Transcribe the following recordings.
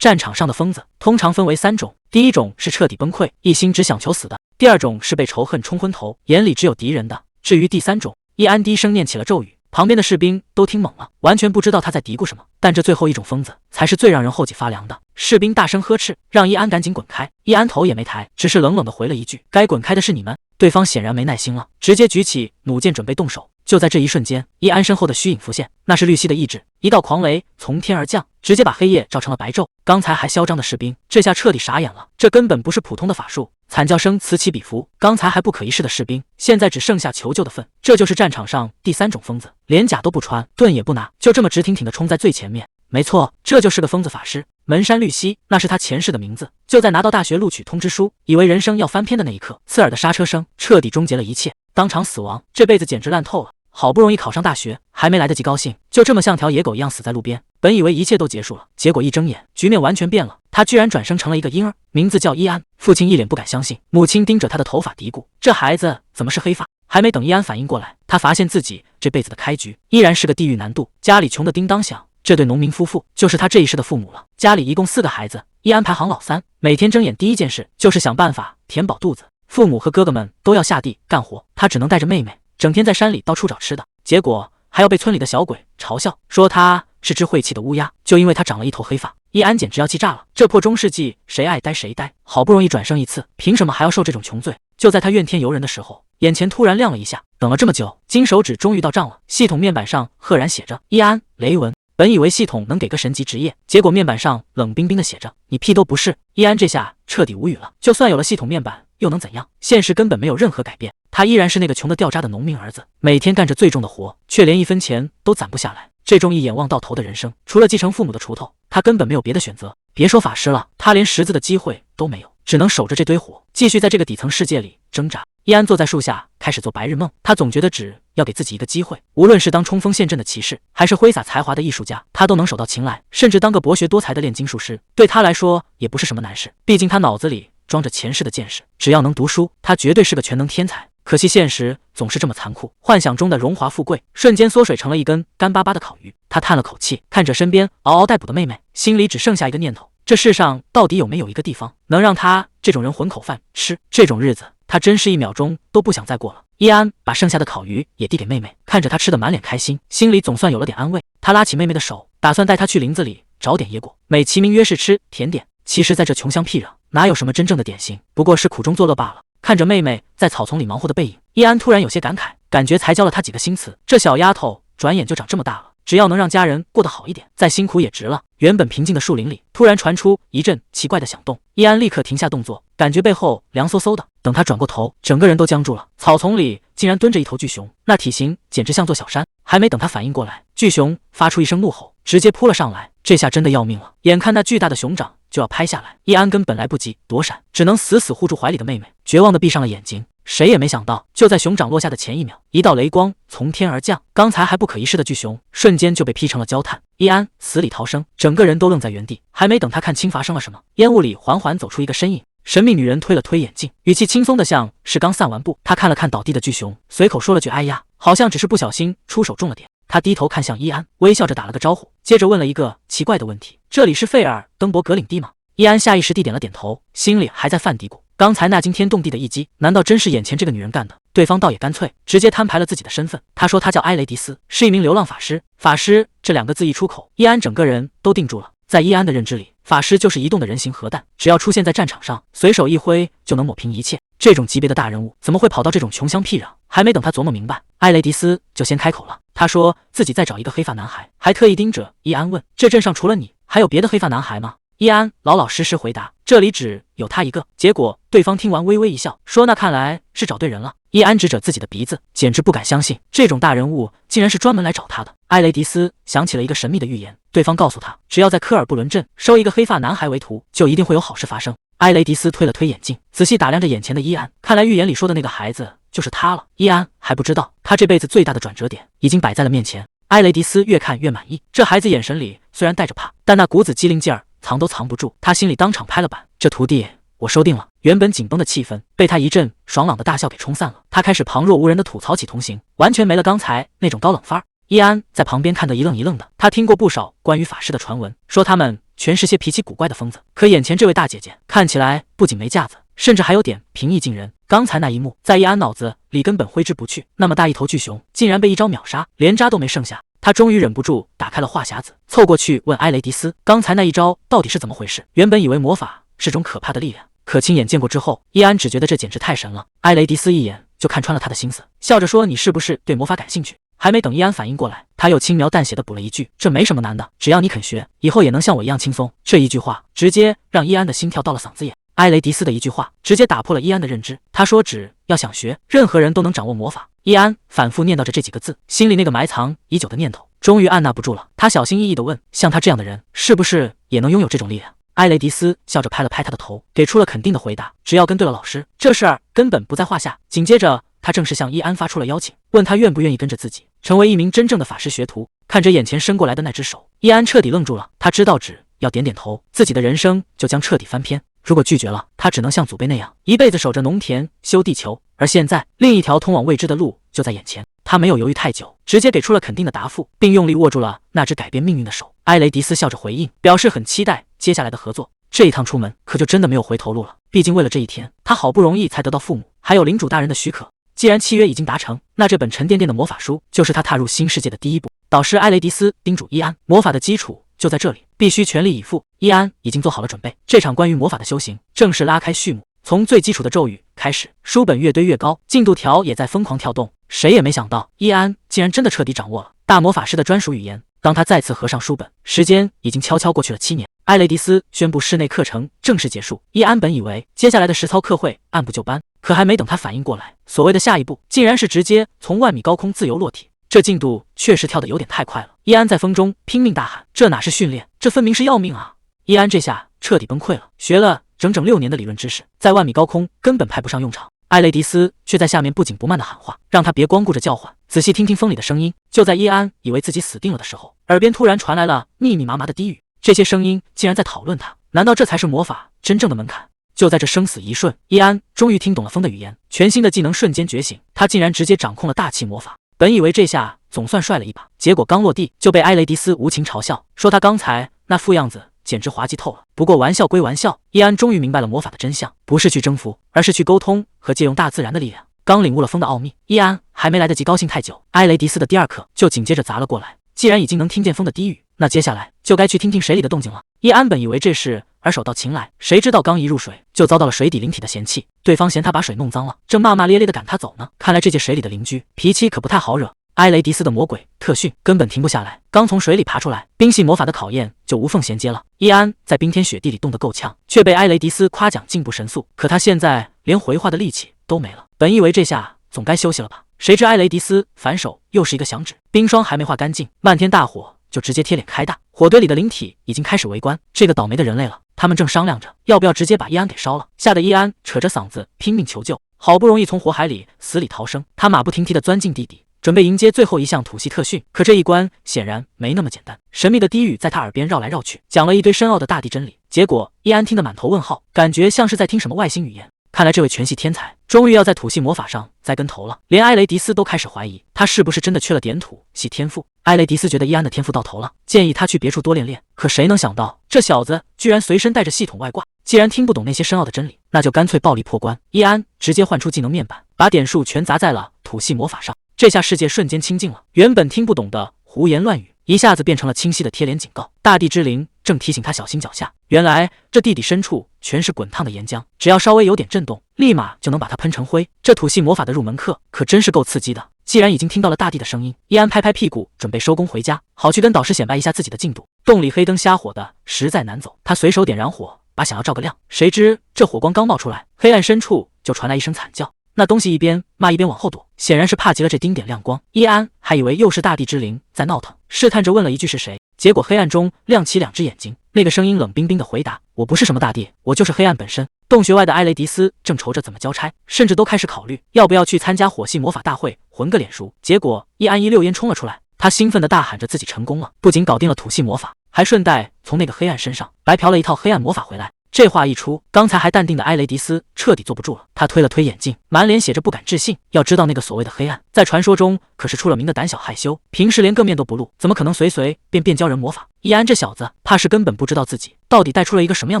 战场上的疯子通常分为3种，第一种是彻底崩溃，一心只想求死的；第二种是被仇恨冲昏头，眼里只有敌人的；至于第3种，易安低声念起了咒语，旁边的士兵都听懵了，完全不知道他在嘀咕什么。但这最后一种疯子才是最让人后脊发凉的。士兵大声呵斥，让易安赶紧滚开。易安头也没抬，只是冷冷地回了一句：“该滚开的是你们。”对方显然没耐心了，直接举起弩箭准备动手。就在这一瞬间，易安身后的虚影浮现，那是绿溪的意志，一道狂雷从天而降，直接把黑夜照成了白昼。刚才还嚣张的士兵，这下彻底傻眼了，这根本不是普通的法术。惨叫声此起彼伏，刚才还不可一世的士兵，现在只剩下求救的份。这就是战场上第3种疯子，连甲都不穿，盾也不拿，就这么直挺挺地冲在最前面。没错，这就是个疯子法师，门山绿溪，那是他前世的名字。就在拿到大学录取通知书，以为人生要翻篇的那一刻，刺耳的刹车声彻底终结了一切，当场死亡。这辈子简直烂透了，好不容易考上大学，还没来得及高兴，就这么像条野狗一样死在路边。本以为一切都结束了，结果一睁眼，局面完全变了，他居然转生成了一个婴儿，名字叫伊安。父亲一脸不敢相信，母亲盯着他的头发嘀咕：“这孩子怎么是黑发？”还没等伊安反应过来，他发现自己这辈子的开局依然是个地狱难度，家里穷得叮当响。这对农民夫妇就是他这一世的父母了。家里一共4个孩子，伊安排行老3，每天睁眼第一件事就是想办法填饱肚子。父母和哥哥们都要下地干活，他只能带着妹妹，整天在山里到处找吃的，结果还要被村里的小鬼嘲笑，说他是只晦气的乌鸦，就因为他长了一头黑发。伊安简直要气炸了，这破中世纪谁爱呆谁呆，好不容易转生一次，凭什么还要受这种穷罪？就在他怨天尤人的时候，眼前突然亮了一下，等了这么久，金手指终于到账了。系统面板上赫然写着伊安雷文。本以为系统能给个神级职业，结果面板上冷冰冰的写着你屁都不是。伊安这下彻底无语了，就算有了系统面板又能怎样？现实根本没有任何改变，他依然是那个穷得掉渣的农民儿子，每天干着最重的活，却连1分钱都攒不下来。这种一眼望到头的人生，除了继承父母的锄头，他根本没有别的选择。别说法师了，他连识字的机会都没有，只能守着这堆火，继续在这个底层世界里挣扎。伊安坐在树下，开始做白日梦。他总觉得只要给自己一个机会，无论是当冲锋陷阵的骑士，还是挥洒才华的艺术家，他都能手到擒来，甚至当个博学多才的炼金术师，对他来说也不是什么难事。毕竟他脑子里装着前世的见识，只要能读书，他绝对是个全能天才。可惜现实总是这么残酷，幻想中的荣华富贵瞬间缩水成了一根干巴巴的烤鱼。他叹了口气，看着身边嗷嗷待哺的妹妹，心里只剩下一个念头：这世上到底有没有一个地方能让他这种人混口饭吃？这种日子他真是1秒钟都不想再过了。伊安把剩下的烤鱼也递给妹妹，看着她吃得满脸开心，心里总算有了点安慰。他拉起妹妹的手，打算带她去林子里找点野果，美其名曰是吃甜点，其实在这穷乡僻壤哪有什么真正的点心，不过是苦中作乐罢了。看着妹妹在草丛里忙活的背影，伊安突然有些感慨，感觉才教了她几个新词，这小丫头转眼就长这么大了，只要能让家人过得好一点，再辛苦也值了。原本平静的树林里突然传出一阵奇怪的响动，伊安立刻停下动作，感觉背后凉飕飕的。等他转过头，整个人都僵住了。草丛里竟然蹲着一头巨熊，那体型简直像座小山。还没等他反应过来，巨熊发出一声怒吼，直接扑了上来。这下真的要命了，眼看那巨大的熊掌就要拍下来，伊安根本来不及躲闪，只能死死护住怀里的妹妹，绝望地闭上了眼睛。谁也没想到，就在熊掌落下的前1秒，一道雷光从天而降，刚才还不可一世的巨熊瞬间就被劈成了焦炭。伊安死里逃生，整个人都愣在原地，还没等他看清发生了什么，烟雾里缓缓走出一个身影。神秘女人推了推眼镜，语气轻松的像是刚散完步。她看了看倒地的巨熊，随口说了句：“哎呀，好像只是不小心出手中了点。”她低头看向伊安，微笑着打了个招呼，接着问了一个奇怪的问题：“这里是费尔登伯格领地吗？”伊安下意识地点了点头，心里还在犯嘀咕：刚才那惊天动地的一击，难道真是眼前这个女人干的？对方倒也干脆，直接摊牌了自己的身份。他说他叫埃雷迪斯，是一名流浪法师。法师这2个字一出口，伊安整个人都定住了。在伊安的认知里，法师就是移动的人形核弹，只要出现在战场上，随手一挥就能抹平一切。这种级别的大人物怎么会跑到这种穷乡僻壤？还没等他琢磨明白，埃雷迪斯就先开口了。他说自己在找一个黑发男孩，还特意盯着伊安问：这镇上除了你，还有别的黑发男孩吗？伊安老老实实回答：这里只有他一个。结果对方听完微微一笑，说：那看来是找对人了。伊安指着自己的鼻子，简直不敢相信，这种大人物竟然是专门来找他的。埃雷迪斯想起了一个神秘的预言，对方告诉他，只要在科尔布伦镇收一个黑发男孩为徒，就一定会有好事发生。埃雷迪斯推了推眼镜，仔细打量着眼前的伊安，看来预言里说的那个孩子就是他了。伊安还不知道，他这辈子最大的转折点已经摆在了面前。埃雷迪斯越看越满意，这孩子眼神里虽然带着怕，但那股子机灵劲儿藏都藏不住。他心里当场拍了板，这徒弟我收定了。原本紧绷的气氛被他一阵爽朗的大笑给冲散了，他开始旁若无人的吐槽起同行，完全没了刚才那种高冷范儿。伊安在旁边看得一愣一愣的，他听过不少关于法师的传闻，说他们全是些脾气古怪的疯子。可眼前这位大姐姐看起来不仅没架子，甚至还有点平易近人。刚才那一幕在易安脑子里根本挥之不去，那么大一头巨熊竟然被一招秒杀，连渣都没剩下。他终于忍不住打开了话匣子，凑过去问埃雷迪斯，刚才那一招到底是怎么回事？原本以为魔法是种可怕的力量，可亲眼见过之后，易安只觉得这简直太神了。埃雷迪斯一眼就看穿了他的心思，笑着说，你是不是对魔法感兴趣？还没等易安反应过来，他又轻描淡写的补了一句，这没什么难的，只要你肯学，以后也能像我一样轻松。这一句话直接让易安的心跳到了嗓子眼。埃雷迪斯的一句话直接打破了易安的认知，他说只要想学，任何人都能掌握魔法。易安反复念叨着这几个字，心里那个埋藏已久的念头终于按捺不住了，他小心翼翼地问，像他这样的人是不是也能拥有这种力量？埃雷迪斯笑着拍了拍他的头，给出了肯定的回答，只要跟对了老师，这事儿根本不在话下。紧接着他正式向易安发出了邀请，问他愿不愿意跟着自己成为一名真正的法师学徒。看着眼前伸过来的那只手，易安彻底愣住了，他知道只要点点头，自己的人生就将彻底翻篇。如果拒绝了，他只能像祖辈那样一辈子守着农田修地球，而现在另一条通往未知的路就在眼前。他没有犹豫太久，直接给出了肯定的答复，并用力握住了那只改变命运的手。埃雷迪斯笑着回应，表示很期待接下来的合作。这一趟出门可就真的没有回头路了，毕竟为了这一天，他好不容易才得到父母还有领主大人的许可。既然契约已经达成，那这本沉甸甸的魔法书就是他踏入新世界的第一步。导师埃雷迪斯叮嘱伊安，魔法的基础就在这里，必须全力以赴。伊安已经做好了准备，这场关于魔法的修行正式拉开序幕。从最基础的咒语开始，书本越堆越高，进度条也在疯狂跳动。谁也没想到，伊安竟然真的彻底掌握了大魔法师的专属语言。当他再次合上书本，时间已经悄悄过去了7年。埃雷迪斯宣布室内课程正式结束。伊安本以为接下来的实操课会按部就班，可还没等他反应过来，所谓的下一步竟然是直接从万米高空自由落体。这进度确实跳得有点太快了。伊安在风中拼命大喊，这哪是训练，这分明是要命啊！伊安这下彻底崩溃了，学了整整6年的理论知识，在万米高空根本派不上用场。埃雷迪斯却在下面不紧不慢地喊话，让他别光顾着叫唤，仔细听听风里的声音。就在伊安以为自己死定了的时候，耳边突然传来了密密麻麻的低语，这些声音竟然在讨论他，难道这才是魔法真正的门槛？就在这生死一瞬，伊安终于听懂了风的语言，全新的技能瞬间觉醒，他竟然直接掌控了大气魔法。本以为这下总算帅了一把，结果刚落地就被埃雷迪斯无情嘲笑，说他刚才那副样子简直滑稽透了。不过玩笑归玩笑，伊安终于明白了魔法的真相，不是去征服，而是去沟通和借用大自然的力量。刚领悟了风的奥秘，伊安还没来得及高兴太久，埃雷迪斯的第2课就紧接着砸了过来。既然已经能听见风的低语，那接下来就该去听听水里的动静了。伊安本以为这事而手到擒来，谁知道刚一入水就遭到了水底灵体的嫌弃，对方嫌他把水弄脏了，正骂骂咧咧的赶他走呢。看来这届水里的邻居脾气可不太好惹。埃雷迪斯的魔鬼特训根本停不下来，刚从水里爬出来，冰系魔法的考验就无缝衔接了。伊安在冰天雪地里冻得够呛，却被埃雷迪斯夸奖进步神速，可他现在连回话的力气都没了。本以为这下总该休息了吧，谁知埃雷迪斯反手又是一个响指，冰霜还没化干净，漫天大火就直接贴脸开大。火堆里的灵体已经开始围观这个倒霉的人类了，他们正商量着要不要直接把伊安给烧了，吓得伊安扯着嗓子拼命求救，好不容易从火海里死里逃生，他马不停蹄地钻进地底，准备迎接最后一项土系特训。可这一关显然没那么简单，神秘的低语在他耳边绕来绕去，讲了一堆深奥的大地真理，结果伊安听得满头问号，感觉像是在听什么外星语言。看来这位全系天才终于要在土系魔法上栽跟头了，连埃雷迪斯都开始怀疑他是不是真的缺了点土系天赋。埃雷迪斯觉得伊安的天赋到头了，建议他去别处多练练，可谁能想到这小子居然随身带着系统外挂，既然听不懂那些深奥的真理，那就干脆暴力破关。伊安直接换出技能面板，把点数全砸在了土系魔法上，这下世界瞬间清静了，原本听不懂的胡言乱语一下子变成了清晰的贴脸警告。大地之灵正提醒他小心脚下，原来这地底深处全是滚烫的岩浆，只要稍微有点震动，立马就能把它喷成灰。这土系魔法的入门课可真是够刺激的。既然已经听到了大地的声音，伊安拍拍屁股准备收工回家，好去跟导师显摆一下自己的进度。洞里黑灯瞎火的，实在难走，他随手点燃火把想要照个亮，谁知这火光刚冒出来，黑暗深处就传来一声惨叫，那东西一边骂一边往后躲，显然是怕极了这丁点亮光。伊安还以为又是大地之灵在闹腾，试探着问了一句是谁，结果黑暗中亮起2只眼睛，那个声音冷冰冰的回答，我不是什么大地，我就是黑暗本身。洞穴外的埃雷迪斯正愁着怎么交差，甚至都开始考虑要不要去参加火系魔法大会混个脸熟。结果伊安一溜烟冲了出来，他兴奋地大喊着自己成功了，不仅搞定了土系魔法，还顺带从那个黑暗身上白嫖了一套黑暗魔法回来。这话一出，刚才还淡定的埃雷迪斯彻底坐不住了。他推了推眼镜，满脸写着不敢置信。要知道那个所谓的黑暗，在传说中可是出了名的胆小害羞，平时连个面都不露，怎么可能随随便便教人魔法？易安这小子怕是根本不知道自己到底带出了一个什么样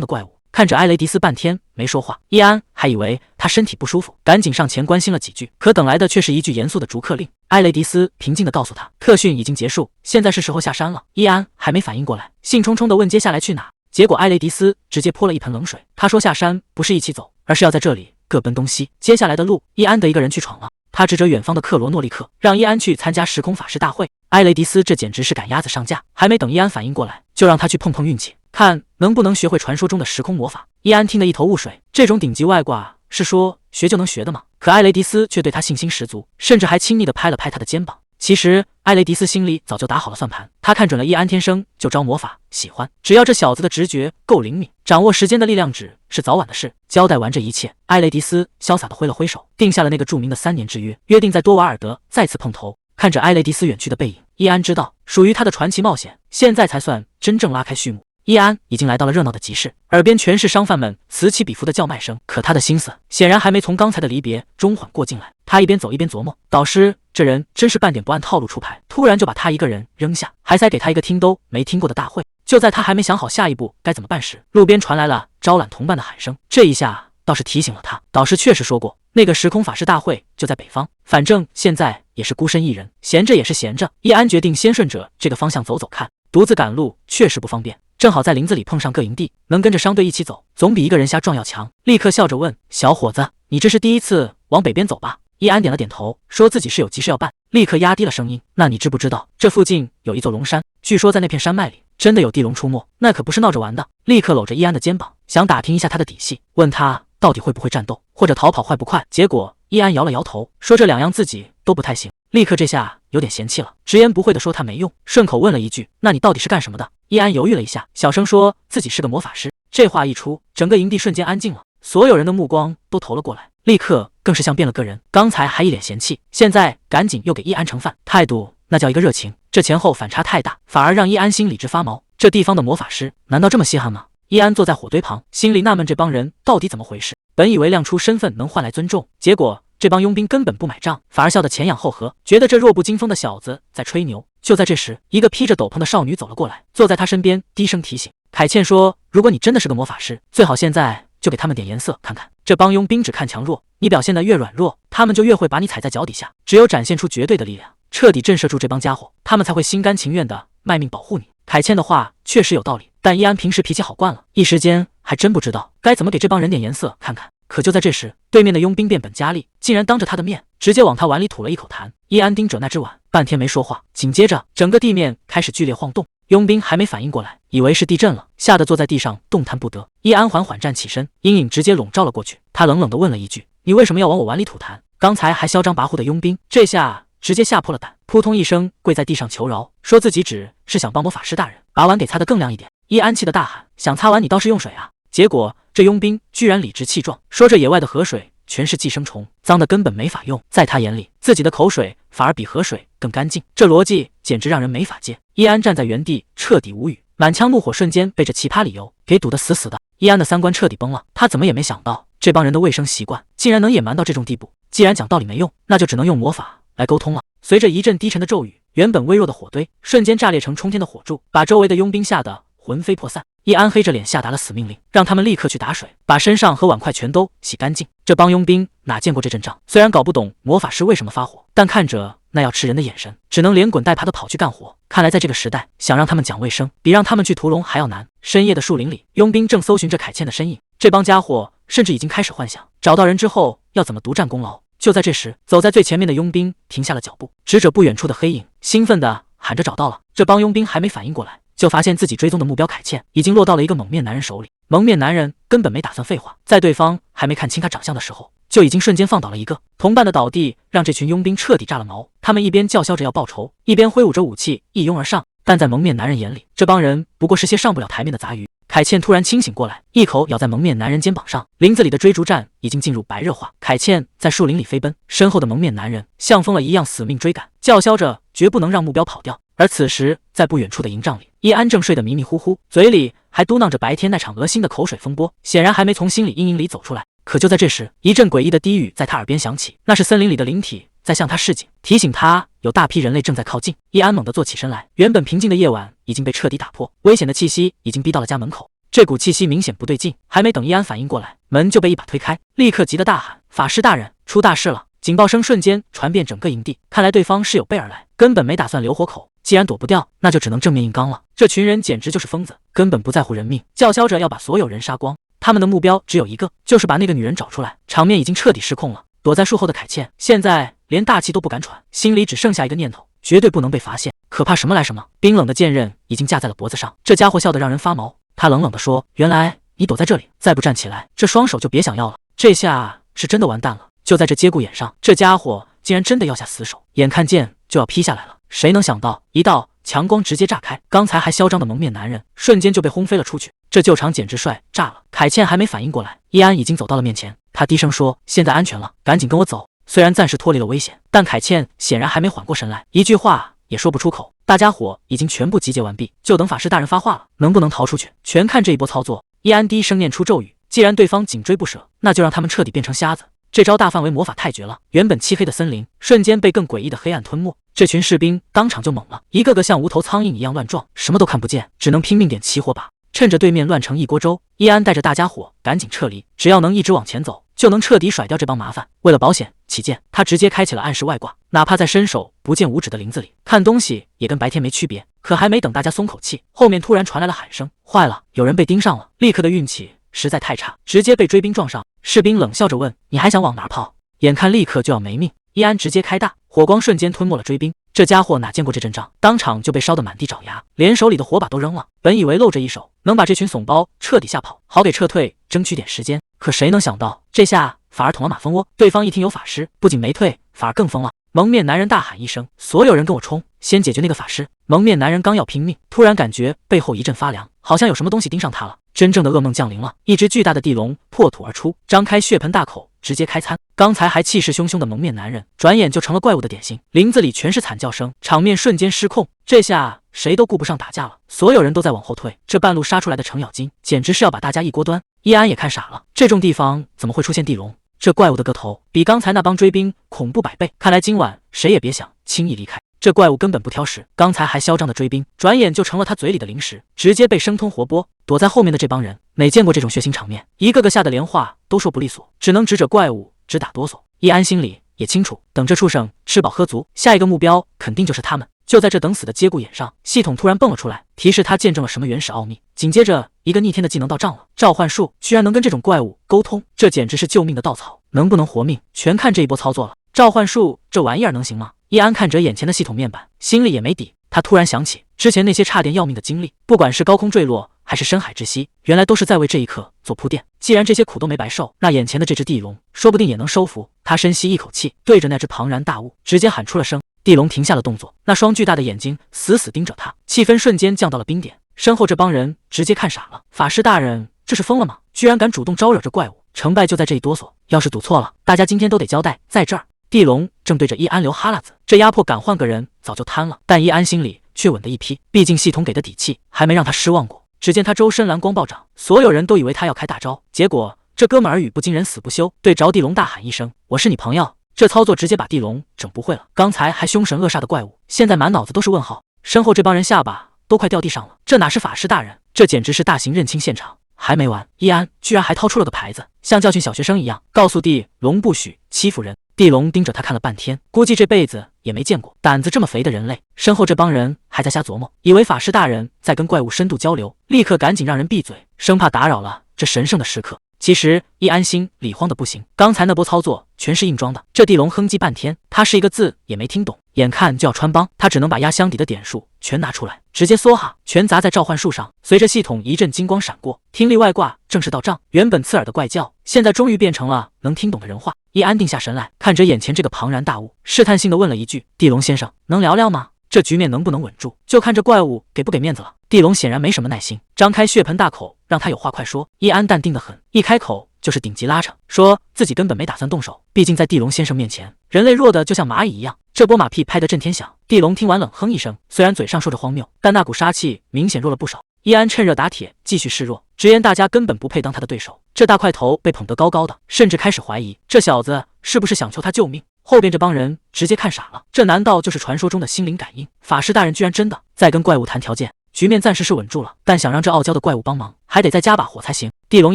的怪物。看着埃雷迪斯半天没说话，易安还以为他身体不舒服，赶紧上前关心了几句，可等来的却是一句严肃的逐客令。埃雷迪斯平静地告诉他，特训已经结束，现在是时候下山了。易安还没反应过来，兴冲冲地问接下来去哪，结果埃雷迪斯直接泼了一盆冷水。他说下山不是一起走，而是要在这里各奔东西，接下来的路易安得一个人去闯了。他指着远方的克罗诺利克，让伊安去参加时空法师大会。埃雷迪斯这简直是赶鸭子上架，还没等伊安反应过来，就让他去碰碰运气，看能不能学会传说中的时空魔法。伊安听得一头雾水，这种顶级外挂是说学就能学的吗？可埃雷迪斯却对他信心十足，甚至还亲昵地拍了拍他的肩膀。其实埃雷迪斯心里早就打好了算盘，他看准了伊安天生就招魔法，喜欢，只要这小子的直觉够灵敏，掌握时间的力量只是早晚的事。交代完这一切，埃雷迪斯潇洒地挥了挥手，定下了那个著名的3年之约，约定在多瓦尔德再次碰头。看着埃雷迪斯远去的背影，伊安知道属于他的传奇冒险现在才算真正拉开序幕。伊安已经来到了热闹的集市，耳边全是商贩们此起彼伏的叫卖声，可他的心思显然还没从刚才的离别中缓过劲来。他一边走一边琢磨，导师这人真是半点不按套路出牌，突然就把他一个人扔下，还塞给他一个听都没听过的大会。就在他还没想好下一步该怎么办时，路边传来了招揽同伴的喊声，这一下倒是提醒了他，导师确实说过那个时空法师大会就在北方，反正现在也是孤身一人，闲着也是闲着。叶安决定先顺着这个方向走走看，独自赶路确实不方便，正好在林子里碰上个营地，能跟着商队一起走，总比一个人瞎撞要强。立刻笑着问，小伙子，你这是第一次往北边走吧？叶安点了点头，说自己是有急事要办，立刻压低了声音，那你知不知道这附近有一座龙山，据说在那片山脉里真的有地龙出没，那可不是闹着玩的。立刻搂着叶安的肩膀，想打听一下他的底细，问他到底会不会战斗，或者逃跑快不快。结果叶安摇了摇头，说这2样自己都不太行。立刻这下有点嫌弃了，直言不讳地说他没用，顺口问了一句，那你到底是干什么的？叶安犹豫了一下，小声说自己是个魔法师。这话一出，整个营地瞬间安静了，所有人的目光都投了过来，立刻更是像变了个人，刚才还一脸嫌弃，现在赶紧又给叶安盛饭，态度那叫一个热情，这前后反差太大，反而让叶安心里直发毛。这地方的魔法师难道这么稀罕吗？叶安坐在火堆旁，心里纳闷这帮人到底怎么回事。本以为亮出身份能换来尊重，结果这帮佣兵根本不买账，反而笑得前仰后合，觉得这弱不禁风的小子在吹牛。就在这时，一个披着斗篷的少女走了过来，坐在他身边低声提醒凯茜说，如果你真的是个魔法师，最好现在就给他们点颜色看看。这帮佣兵只看强弱，你表现得越软弱，他们就越会把你踩在脚底下，只有展现出绝对的力量，彻底震慑住这帮家伙，他们才会心甘情愿的卖命保护你。凯茜的话确实有道理，但伊安平时脾气好惯了，一时间还真不知道该怎么给这帮人点颜色看看。可就在这时，对面的佣兵变本加厉，竟然当着他的面直接往他碗里吐了一口痰。伊安盯着那只碗半天没说话，紧接着整个地面开始剧烈晃动，佣兵还没反应过来，以为是地震了，吓得坐在地上动弹不得。伊安缓缓站起身，阴影直接笼罩了过去，他冷冷地问了一句，你为什么要往我碗里吐痰？刚才还嚣张跋扈的佣兵这下直接吓破了胆，扑通一声跪在地上求饶，说自己只是想帮魔法师大人把碗给擦得更亮一点。伊安气得大喊，想擦碗你倒是用水啊。结果这佣兵居然理直气壮说，这野外的河水全是寄生虫，脏的根本没法用，在他眼里自己的口水反而比河水更干净，这逻辑简直让人没法接。伊安站在原地彻底无语，满腔怒火瞬间被这奇葩理由给堵得死死的。伊安的三观彻底崩了，他怎么也没想到这帮人的卫生习惯竟然能野蛮到这种地步。既然讲道理没用，那就只能用魔法来沟通了。随着一阵低沉的咒语，原本微弱的火堆瞬间炸裂成冲天的火柱，把周围的佣兵吓得魂飞魄散。叶安黑着脸下达了死命令，让他们立刻去打水，把身上和碗筷全都洗干净。这帮佣兵哪见过这阵仗，虽然搞不懂魔法师为什么发火，但看着那要吃人的眼神，只能连滚带爬的跑去干活。看来在这个时代，想让他们讲卫生，比让他们去屠龙还要难。深夜的树林里，佣兵正搜寻着凯茜的身影，这帮家伙甚至已经开始幻想，找到人之后要怎么独占功劳。就在这时，走在最前面的佣兵停下了脚步，指着不远处的黑影，兴奋地喊着找到了。这帮佣兵还没反应过来，就发现自己追踪的目标凯茜已经落到了一个蒙面男人手里。蒙面男人根本没打算废话，在对方还没看清他长相的时候，就已经瞬间放倒了一个。同伴的倒地让这群佣兵彻底炸了毛，他们一边叫嚣着要报仇，一边挥舞着武器一拥而上。但在蒙面男人眼里，这帮人不过是些上不了台面的杂鱼。凯茜突然清醒过来，一口咬在蒙面男人肩膀上。林子里的追逐战已经进入白热化，凯茜在树林里飞奔，身后的蒙面男人像疯了一样死命追赶，叫嚣着绝不能让目标跑掉。而此时，在不远处的营帐里，伊安正睡得迷迷糊糊，嘴里还嘟囔着白天那场恶心的口水风波，显然还没从心理阴影里走出来。可就在这时，一阵诡异的低语在他耳边响起，那是森林里的灵体在向他示警，提醒他有大批人类正在靠近。伊安猛地坐起身来，原本平静的夜晚已经被彻底打破，危险的气息已经逼到了家门口。这股气息明显不对劲，还没等伊安反应过来，门就被一把推开，立刻急得大喊：“法师大人，出大事了！”警报声瞬间传遍整个营地，看来对方是有备而来，根本没打算留活口。既然躲不掉，那就只能正面硬刚了。这群人简直就是疯子，根本不在乎人命，叫嚣着要把所有人杀光。他们的目标只有一个，就是把那个女人找出来。场面已经彻底失控了。躲在树后的凯茜现在连大气都不敢喘，心里只剩下一个念头：绝对不能被发现。可怕什么来什么，冰冷的剑刃已经架在了脖子上。这家伙笑得让人发毛。他冷冷地说：“原来你躲在这里，再不站起来，这双手就别想要了。”这下是真的完蛋了。就在这节骨眼上，这家伙竟然真的要下死手，眼看剑就要劈下来了。谁能想到，一道强光直接炸开，刚才还嚣张的蒙面男人瞬间就被轰飞了出去。这救场简直帅炸了！凯茜还没反应过来，伊安已经走到了面前。他低声说：“现在安全了，赶紧跟我走。”虽然暂时脱离了危险，但凯茜显然还没缓过神来，一句话也说不出口。大家伙已经全部集结完毕，就等法师大人发话了，能不能逃出去，全看这一波操作。伊安低声念出咒语，既然对方紧追不舍，那就让他们彻底变成瞎子。这招大范围魔法太绝了，原本漆黑的森林瞬间被更诡异的黑暗吞没。这群士兵当场就懵了，一个个像无头苍蝇一样乱撞，什么都看不见，只能拼命点起火把。趁着对面乱成一锅粥，伊安带着大家伙赶紧撤离，只要能一直往前走，就能彻底甩掉这帮麻烦。为了保险起见，他直接开启了暗视外挂，哪怕在伸手不见五指的林子里看东西，也跟白天没区别。可还没等大家松口气，后面突然传来了喊声：“坏了，有人被盯上了！”立刻的运气实在太差，直接被追兵撞上。士兵冷笑着问：“你还想往哪跑？”眼看立刻就要没命，伊安直接开大，火光瞬间吞没了追兵。这家伙哪见过这阵仗，当场就被烧得满地找牙，连手里的火把都扔了。本以为露着一手能把这群怂包彻底吓跑，好给撤退争取点时间，可谁能想到这下反而捅了马蜂窝。对方一听有法师，不仅没退，反而更疯了。蒙面男人大喊一声：“所有人跟我冲，先解决那个法师！”蒙面男人刚要拼命，突然感觉背后一阵发凉，好像有什么东西盯上他了。真正的噩梦降临了，一只巨大的地龙破土而出，张开血盆大口，直接开餐。刚才还气势汹汹的蒙面男人，转眼就成了怪物的典型。林子里全是惨叫声，场面瞬间失控。这下谁都顾不上打架了，所有人都在往后退。这半路杀出来的程咬金，简直是要把大家一锅端。伊安也看傻了，这种地方怎么会出现地龙？这怪物的个头比刚才那帮追兵恐怖100倍，看来今晚谁也别想轻易离开。这怪物根本不挑食，刚才还嚣张的追兵，转眼就成了他嘴里的零食，直接被生吞活剥。躲在后面的这帮人哪见过这种血腥场面，一个个吓得连话都说不利索，只能指着怪物直打哆嗦。伊安心里也清楚，等这畜生吃饱喝足，下一个目标肯定就是他们。就在这等死的节骨眼上，系统突然蹦了出来，提示他见证了什么原始奥秘。紧接着，一个逆天的技能到账了，召唤术居然能跟这种怪物沟通，这简直是救命的稻草，能不能活命，全看这一波操作了。召唤术这玩意儿能行吗？伊安看着眼前的系统面板，心里也没底。他突然想起之前那些差点要命的经历，不管是高空坠落还是深海窒息，原来都是在为这一刻做铺垫。既然这些苦都没白受，那眼前的这只地龙说不定也能收服。他深吸一口气，对着那只庞然大物直接喊出了声。地龙停下了动作，那双巨大的眼睛死死盯着他，气氛瞬间降到了冰点。身后这帮人直接看傻了，法师大人这是疯了吗？居然敢主动招惹这怪物！成败就在这一哆嗦，要是赌错了，大家今天都得交代在这儿。地龙正对着伊安流哈喇子，这压迫感换个人早就瘫了，但伊安心里却稳得一批，毕竟系统给的底气还没让他失望过。只见他周身蓝光暴涨，所有人都以为他要开大招，结果这哥们儿语不惊人死不休，对着地龙大喊一声：“我是你朋友！”这操作直接把地龙整不会了。刚才还凶神恶煞的怪物，现在满脑子都是问号。身后这帮人下巴都快掉地上了，这哪是法师大人，这简直是大型认亲现场。还没完，伊安居然还掏出了个牌子，像教训小学生一样，告诉地龙不许欺负人。地龙盯着他看了半天，估计这辈子也没见过胆子这么肥的人类。身后这帮人还在瞎琢磨，以为法师大人在跟怪物深度交流，立刻赶紧让人闭嘴，生怕打扰了这神圣的时刻。其实伊安心里慌得不行，刚才那波操作全是硬装的。这地龙哼唧半天，他是一个字也没听懂，眼看就要穿帮，他只能把压箱底的点数全拿出来，直接梭哈全砸在召唤术上。随着系统一阵金光闪过，听力外挂正式到账，原本刺耳的怪叫现在终于变成了能听懂的人话。伊安定下神来，看着眼前这个庞然大物，试探性的问了一句：“地龙先生，能聊聊吗？这局面能不能稳住，就看这怪物给不给面子了。”地龙显然没什么耐心，张开血盆大口，让他有话快说。伊安淡定的很，一开口就是顶级拉扯，说自己根本没打算动手，毕竟在地龙先生面前，人类弱的就像蚂蚁一样。这波马屁拍得震天响。地龙听完冷哼一声，虽然嘴上说着荒谬，但那股杀气明显弱了不少。易安趁热打铁，继续示弱，直言大家根本不配当他的对手。这大块头被捧得高高的，甚至开始怀疑这小子是不是想求他救命。后边这帮人直接看傻了，这难道就是传说中的心灵感应？法师大人居然真的在跟怪物谈条件。局面暂时是稳住了，但想让这傲娇的怪物帮忙，还得再加把火才行。地龙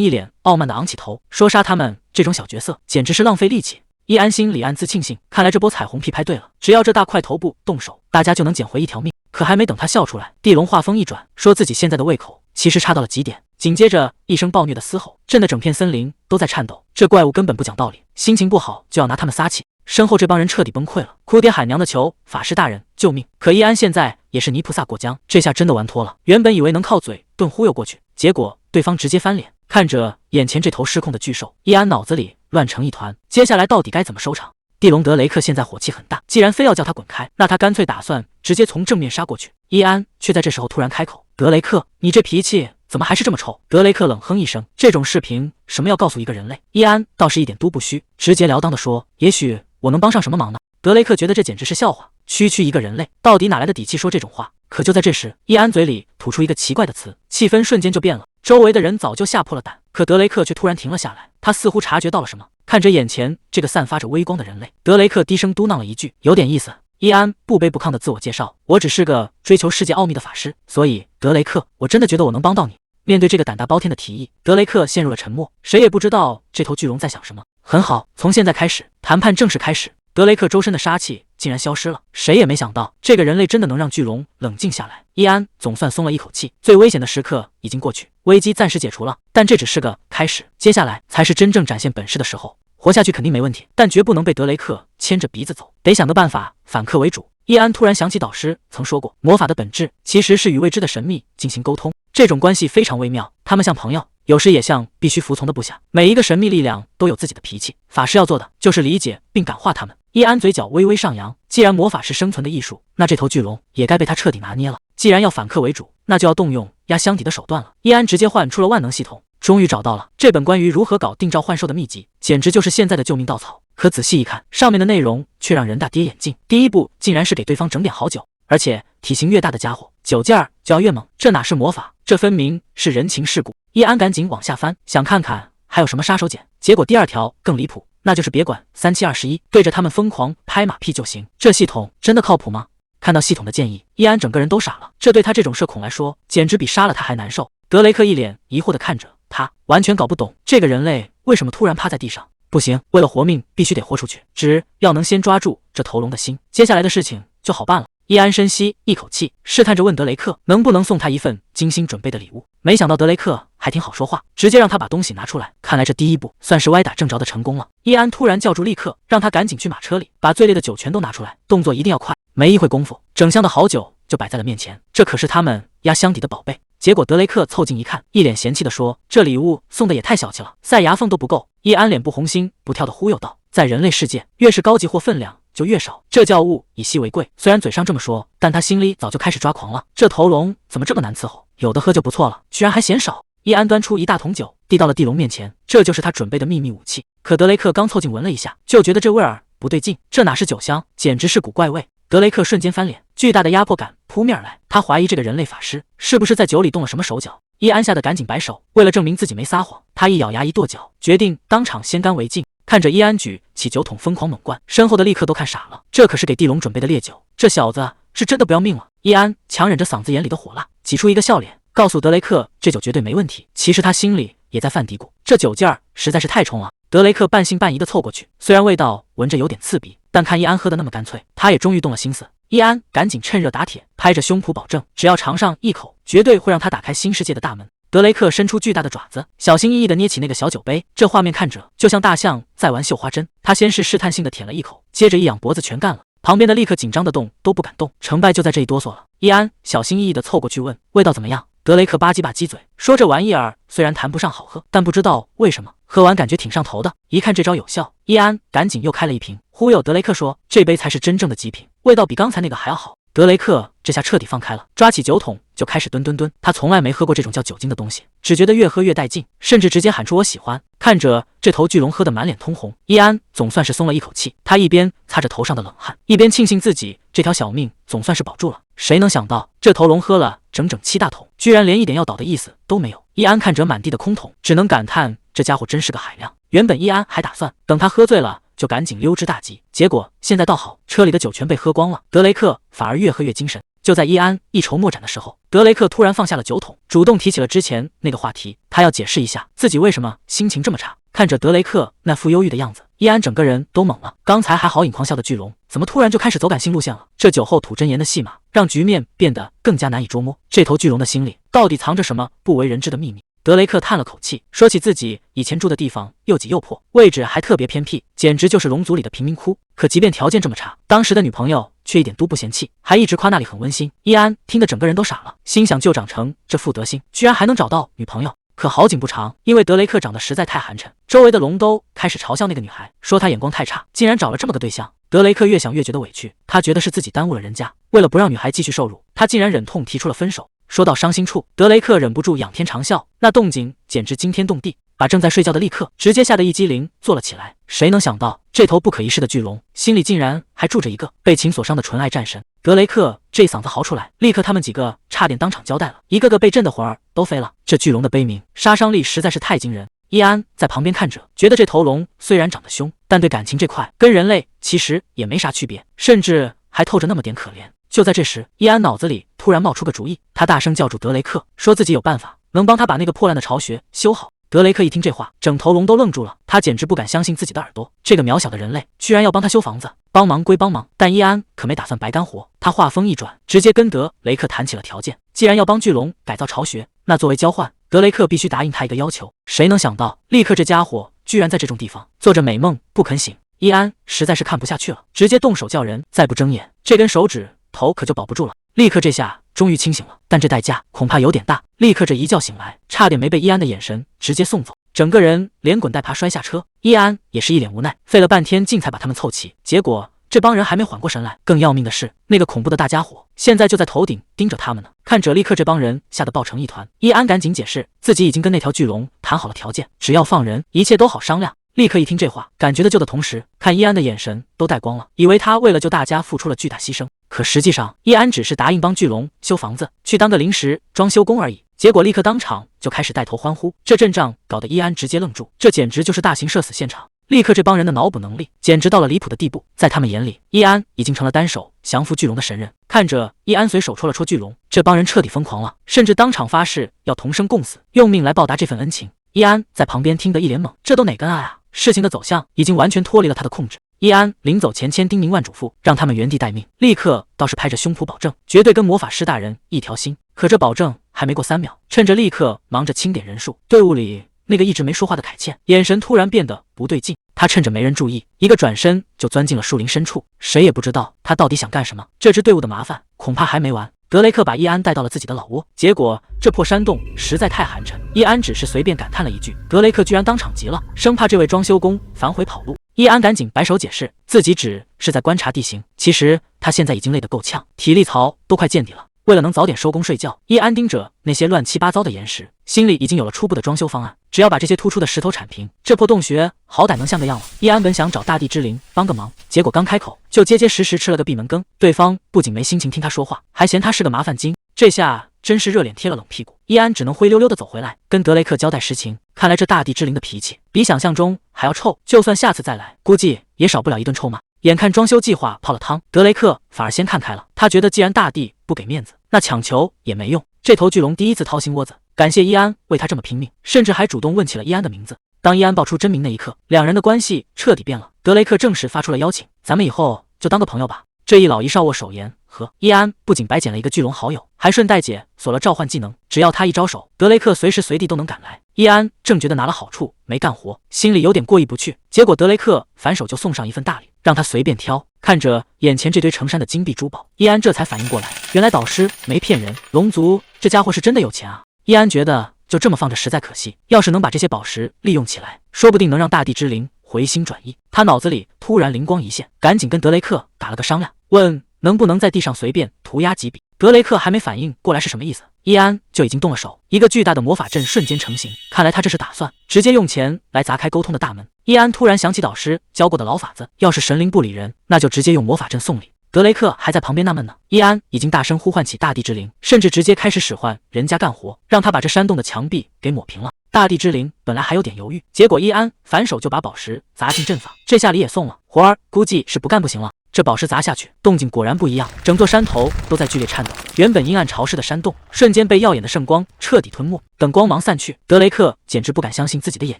一脸傲慢的昂起头，说杀他们这种小角色简直是浪费力气。易安心里暗自庆幸，看来这波彩虹屁拍对了，只要这大块头不动手，大家就能捡回一条命。可还没等他笑出来，地龙话锋一转，说自己现在的胃口其实差到了极点。紧接着一声暴虐的嘶吼，震得整片森林都在颤抖。这怪物根本不讲道理，心情不好就要拿他们撒气。身后这帮人彻底崩溃了，哭爹喊娘的求法师大人救命。可易安现在也是泥菩萨过江，这下真的玩脱了。原本以为能靠嘴遁忽悠过去，结果对方直接翻脸。看着眼前这头失控的巨兽，易安脑子里乱成一团，接下来到底该怎么收场？地龙德雷克现在火气很大，既然非要叫他滚开，那他干脆打算直接从正面杀过去。易安却在这时候突然开口：“德雷克，你这脾气怎么还是这么臭？”德雷克冷哼一声：“这种视频什么要告诉一个人类？”易安倒是一点都不虚，直截了当的说：“也许我能帮上什么忙呢？”德雷克觉得这简直是笑话，区一个人类到底哪来的底气说这种话？可就在这时，易安嘴里吐出一个奇怪的词，气氛瞬间就变了。周围的人早就吓破了胆，可德雷克却突然停了下来，他似乎察觉到了什么。看着眼前这个散发着微光的人类，德雷克低声嘟囔了一句：“有点意思。”易安不卑不亢的自我介绍：“我只是个追求世界奥秘的法师，所以德雷克，我真的觉得我能帮到你。”面对这个胆大包天的提议，德雷克陷入了沉默，谁也不知道这头巨龙在想什么。很好，从现在开始，谈判正式开始。德雷克周身的杀气竟然消失了，谁也没想到这个人类真的能让巨龙冷静下来。易安总算松了一口气，最危险的时刻已经过去，危机暂时解除了，但这只是个开始，接下来才是真正展现本事的时候。活下去肯定没问题，但绝不能被德雷克牵着鼻子走，得想个办法反客为主。易安突然想起导师曾说过，魔法的本质其实是与未知的神秘进行沟通，这种关系非常微妙，他们像朋友，有时也像必须服从的部下。每一个神秘力量都有自己的脾气，法师要做的就是理解并感化他们。易安嘴角微微上扬，既然魔法是生存的艺术，那这头巨龙也该被他彻底拿捏了。既然要反客为主，那就要动用压箱底的手段了。易安直接唤出了万能系统，终于找到了这本关于如何搞定召唤兽的秘籍，简直就是现在的救命稻草。可仔细一看，上面的内容却让人大跌眼镜。第一步竟然是给对方整点好酒，而且体型越大的家伙，酒劲儿就要越猛。这哪是魔法，这分明是人情世故。易安赶紧往下翻，想看看还有什么杀手锏。结果第二条更离谱，那就是别管3721，对着他们疯狂拍马屁就行。这系统真的靠谱吗？看到系统的建议，易安整个人都傻了，这对他这种社恐来说，简直比杀了他还难受。德雷克一脸疑惑地看着他，完全搞不懂这个人类为什么突然趴在地上。不行，为了活命必须得豁出去，只要能先抓住这头龙的心，接下来的事情就好办了。易安深吸一口气，试探着问德雷克能不能送他一份精心准备的礼物。没想到德雷克还挺好说话，直接让他把东西拿出来。看来这第一步算是歪打正着的成功了。易安突然叫住立刻，让他赶紧去马车里把最烈的酒全都拿出来，动作一定要快。没一会功夫，整箱的好酒就摆在了面前，这可是他们压箱底的宝贝。结果德雷克凑近一看，一脸嫌弃地说：“这礼物送的也太小气了，塞牙缝都不够。”易安脸不红心不跳的忽悠道：“在人类世界，越是高级货分量就越少，这叫物以稀为贵。”虽然嘴上这么说，但他心里早就开始抓狂了。这头龙怎么这么难伺候？有的喝就不错了，居然还嫌少。易安端出一大桶酒，递到了地龙面前，这就是他准备的秘密武器。可德雷克刚凑近闻了一下，就觉得这味儿不对劲，这哪是酒香，简直是股怪味。德雷克瞬间翻脸，巨大的压迫感扑面而来，他怀疑这个人类法师是不是在酒里动了什么手脚。易安吓得赶紧摆手，为了证明自己没撒谎，他一咬牙一跺脚，决定当场先干为敬。看着易安举起酒桶疯狂猛灌，身后的立刻都看傻了，这可是给地龙准备的烈酒，这小子是真的不要命了。易安强忍着嗓子眼里的火辣，挤出一个笑脸，告诉德雷克这酒绝对没问题。其实他心里也在犯嘀咕，这酒劲儿实在是太冲了。德雷克半信半疑地凑过去，虽然味道闻着有点刺鼻，但看易安喝得那么干脆，他也终于动了心思。易安赶紧趁热打铁，拍着胸脯保证，只要尝上一口，绝对会让他打开新世界的大门。德雷克伸出巨大的爪子，小心翼翼地捏起那个小酒杯，这画面看着就像大象在玩绣花针。他先是试探性地舔了一口，接着一仰脖子全干了。旁边的立刻紧张的动都不敢动，成败就在这一哆嗦了。易安小心翼翼地凑过去问：“味道怎么样？”德雷克吧唧吧唧嘴，说：“这玩意儿虽然谈不上好喝，但不知道为什么喝完感觉挺上头的。”一看这招有效，易安赶紧又开了一瓶，忽悠德雷克说：“这杯才是真正的极品，味道比刚才那个还要好。”德雷克这下彻底放开了，抓起酒桶就开始吨。他从来没喝过这种叫酒精的东西，只觉得越喝越带劲，甚至直接喊出“我喜欢”。看着这头巨龙喝得满脸通红，伊安总算是松了一口气。他一边擦着头上的冷汗，一边庆幸自己这条小命总算是保住了。谁能想到这头龙喝了整整7大桶，居然连一点要倒的意思都没有。伊安看着满地的空桶，只能感叹这家伙真是个海量。原本伊安还打算等他喝醉了就赶紧溜之大吉，结果现在倒好，车里的酒全被喝光了，德雷克反而越喝越精神。就在伊安一筹莫展的时候，德雷克突然放下了酒桶，主动提起了之前那个话题，他要解释一下自己为什么心情这么差。看着德雷克那副忧郁的样子，伊安整个人都懵了。刚才还豪饮狂笑的巨龙，怎么突然就开始走感性路线了？这酒后吐真言的戏码，让局面变得更加难以捉摸。这头巨龙的心里到底藏着什么不为人知的秘密？德雷克叹了口气，说起自己以前住的地方又挤又破，位置还特别偏僻，简直就是龙族里的贫民窟。可即便条件这么差，当时的女朋友却一点都不嫌弃，还一直夸那里很温馨。伊安听得整个人都傻了，心想就长成这副德行，居然还能找到女朋友。可好景不长，因为德雷克长得实在太寒碜，周围的龙都开始嘲笑那个女孩，说她眼光太差，竟然找了这么个对象。德雷克越想越觉得委屈，他觉得是自己耽误了人家，为了不让女孩继续受辱，他竟然忍痛提出了分手。说到伤心处，德雷克忍不住仰天长啸，那动静简直惊天动地，把正在睡觉的利克直接吓得一激灵坐了起来。谁能想到这头不可一世的巨龙心里竟然还住着一个被情所伤的纯爱战神。德雷克这一嗓子嚎出来，立刻他们几个差点当场交代了，一个个被震得魂儿都飞了。这巨龙的悲鸣杀伤力实在是太惊人。伊安在旁边看着，觉得这头龙虽然长得凶，但对感情这块跟人类其实也没啥区别，甚至还透着那么点可怜。就在这时，伊安脑子里突然冒出个主意，他大声叫住德雷克，说自己有办法能帮他把那个破烂的巢穴修好。德雷克一听这话，整头龙都愣住了，他简直不敢相信自己的耳朵，这个渺小的人类居然要帮他修房子。帮忙归帮忙，但伊安可没打算白干活，他话锋一转，直接跟德雷克谈起了条件。既然要帮巨龙改造巢穴，那作为交换，德雷克必须答应他一个要求。谁能想到，立刻这家伙居然在这种地方做着美梦不肯醒。伊安实在是看不下去了，直接动手叫人再不睁眼，这根手指头可就保不住了。立刻这下终于清醒了，但这代价恐怕有点大。立刻这一觉醒来，差点没被伊安的眼神直接送走，整个人连滚带爬摔下车。伊安也是一脸无奈，费了半天劲才把他们凑齐，结果这帮人还没缓过神来。更要命的是，那个恐怖的大家伙现在就在头顶盯着他们呢。看着立刻这帮人吓得抱成一团，伊安赶紧解释自己已经跟那条巨龙谈好了条件，只要放人，一切都好商量。立刻一听这话，感觉的救的同时，看伊安的眼神都带光了，以为他为了救大家付出了巨大牺牲。可实际上，伊安只是答应帮巨龙修房子，去当个临时装修工而已。结果立刻当场就开始带头欢呼，这阵仗搞得伊安直接愣住，这简直就是大型社死现场。立刻这帮人的脑补能力简直到了离谱的地步，在他们眼里，伊安已经成了单手降服巨龙的神人。看着伊安随手戳了戳巨龙，这帮人彻底疯狂了，甚至当场发誓要同生共死，用命来报答这份恩情。伊安在旁边听得一脸懵，这都哪根爱啊？事情的走向已经完全脱离了他的控制。伊安临走前千叮咛万嘱咐，让他们原地待命。立刻倒是拍着胸脯保证，绝对跟魔法师大人一条心。可这保证还没过3秒，趁着立刻忙着清点人数，队伍里那个一直没说话的凯茜眼神突然变得不对劲，他趁着没人注意，一个转身就钻进了树林深处，谁也不知道他到底想干什么。这支队伍的麻烦恐怕还没完。德雷克把伊安带到了自己的老窝，结果这破山洞实在太寒碜，伊安只是随便感叹了一句，德雷克居然当场急了，生怕这位装修工反悔跑路。伊安赶紧摆手解释，自己只是在观察地形，其实他现在已经累得够呛，体力槽都快见底了。为了能早点收工睡觉，伊安盯着那些乱七八糟的岩石，心里已经有了初步的装修方案。只要把这些突出的石头铲平，这破洞穴好歹能像个样了。伊安本想找大地之灵帮个忙，结果刚开口就结结实实吃了个闭门羹。对方不仅没心情听他说话，还嫌他是个麻烦精，这下真是热脸贴了冷屁股。伊安只能灰溜溜的走回来，跟德雷克交代实情。看来这大地之灵的脾气比想象中还要臭，就算下次再来，估计也少不了一顿臭骂。眼看装修计划泡了汤，德雷克反而先看开了。他觉得既然大地不给面子，那强求也没用。这头巨龙第一次掏心窝子，感谢伊安为他这么拼命，甚至还主动问起了伊安的名字。当伊安报出真名那一刻，两人的关系彻底变了。德雷克正式发出了邀请，咱们以后就当个朋友吧。这一老一少握手言和，伊安不仅白捡了一个巨龙好友，还顺带解锁了召唤技能，只要他一招手，德雷克随时随地都能赶来。伊安正觉得拿了好处没干活，心里有点过意不去，结果德雷克反手就送上一份大礼，让他随便挑。看着眼前这堆成山的金币珠宝，伊安这才反应过来，原来导师没骗人，龙族这家伙是真的有钱啊。伊安觉得就这么放着实在可惜，要是能把这些宝石利用起来，说不定能让大地之灵回心转意。他脑子里突然灵光一现，赶紧跟德雷克打了个商量，问能不能在地上随便涂鸦几笔？德雷克还没反应过来是什么意思，伊安就已经动了手，一个巨大的魔法阵瞬间成型。看来他这是打算直接用钱来砸开沟通的大门。伊安突然想起导师教过的老法子，要是神灵不理人，那就直接用魔法阵送礼。德雷克还在旁边纳闷呢，伊安已经大声呼唤起大地之灵，甚至直接开始使唤人家干活，让他把这山洞的墙壁给抹平了。大地之灵本来还有点犹豫，结果伊安反手就把宝石砸进阵法，这下礼也送了，活儿估计是不干不行了。这宝石砸下去，动静果然不一样，整座山头都在剧烈颤抖。原本阴暗潮湿的山洞，瞬间被耀眼的圣光彻底吞没。等光芒散去，德雷克简直不敢相信自己的眼